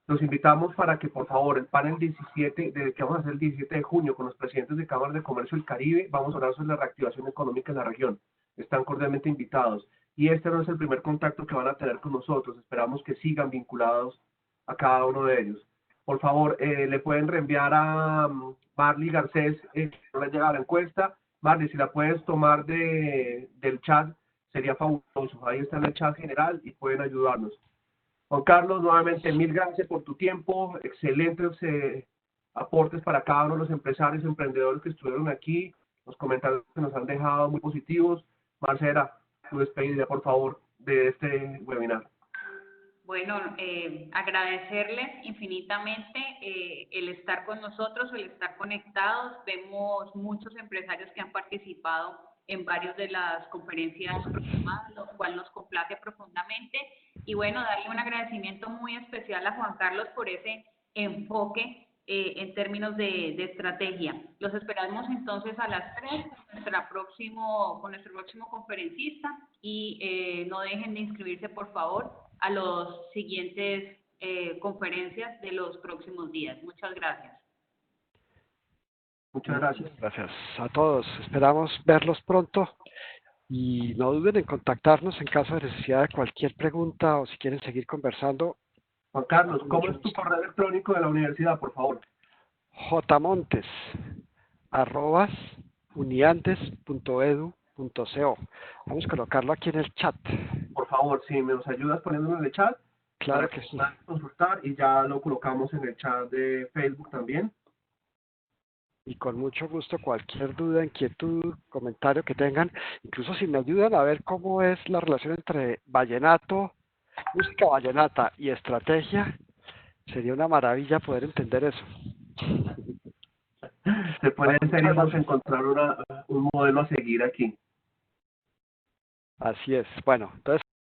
Los invitamos para que, por favor, el panel 17, que vamos a hacer el 17 de junio con los presidentes de Cámaras de Comercio del Caribe, vamos a hablar sobre la reactivación económica en la región. Están cordialmente invitados. Y este no es el primer contacto que van a tener con nosotros. Esperamos que sigan vinculados a cada uno de ellos. Por favor, le pueden reenviar a Marley Garcés, no le llega la encuesta. Marley, si la puedes tomar del chat, sería fabuloso. Ahí está en el chat general y pueden ayudarnos. Juan Carlos, nuevamente mil gracias por tu tiempo, excelentes aportes para cada uno de los empresarios, emprendedores que estuvieron aquí, los comentarios que nos han dejado muy positivos. Marcela, tu despedida, por favor, de este webinar. Bueno, agradecerles infinitamente el estar con nosotros, el estar conectados. Vemos muchos empresarios que han participado en varias de las conferencias programadas, lo cual nos complace profundamente. Y bueno, darle un agradecimiento muy especial a Juan Carlos por ese enfoque en términos de estrategia. Los esperamos entonces a las 3 con nuestro próximo conferencista y no dejen de inscribirse, por favor, a los siguientes conferencias de los próximos días. Muchas gracias. Muchas gracias. Gracias a todos. Esperamos verlos pronto y no duden en contactarnos en caso de necesidad de cualquier pregunta o si quieren seguir conversando. Juan Carlos, ¿cómo es tu correo electrónico de la universidad, por favor? jmontes@uniantes.edu.co. Vamos a colocarlo aquí en el chat. Por favor, si me nos ayudas poniéndolo en el chat. Claro que sí. Consultar y ya lo colocamos en el chat de Facebook también. Y con mucho gusto, cualquier duda, inquietud, comentario que tengan, incluso si me ayudan a ver cómo es la relación entre vallenato, música vallenata y estrategia, sería una maravilla poder entender eso. Se puede en serio encontrar un modelo a seguir aquí. Así es. Bueno, entonces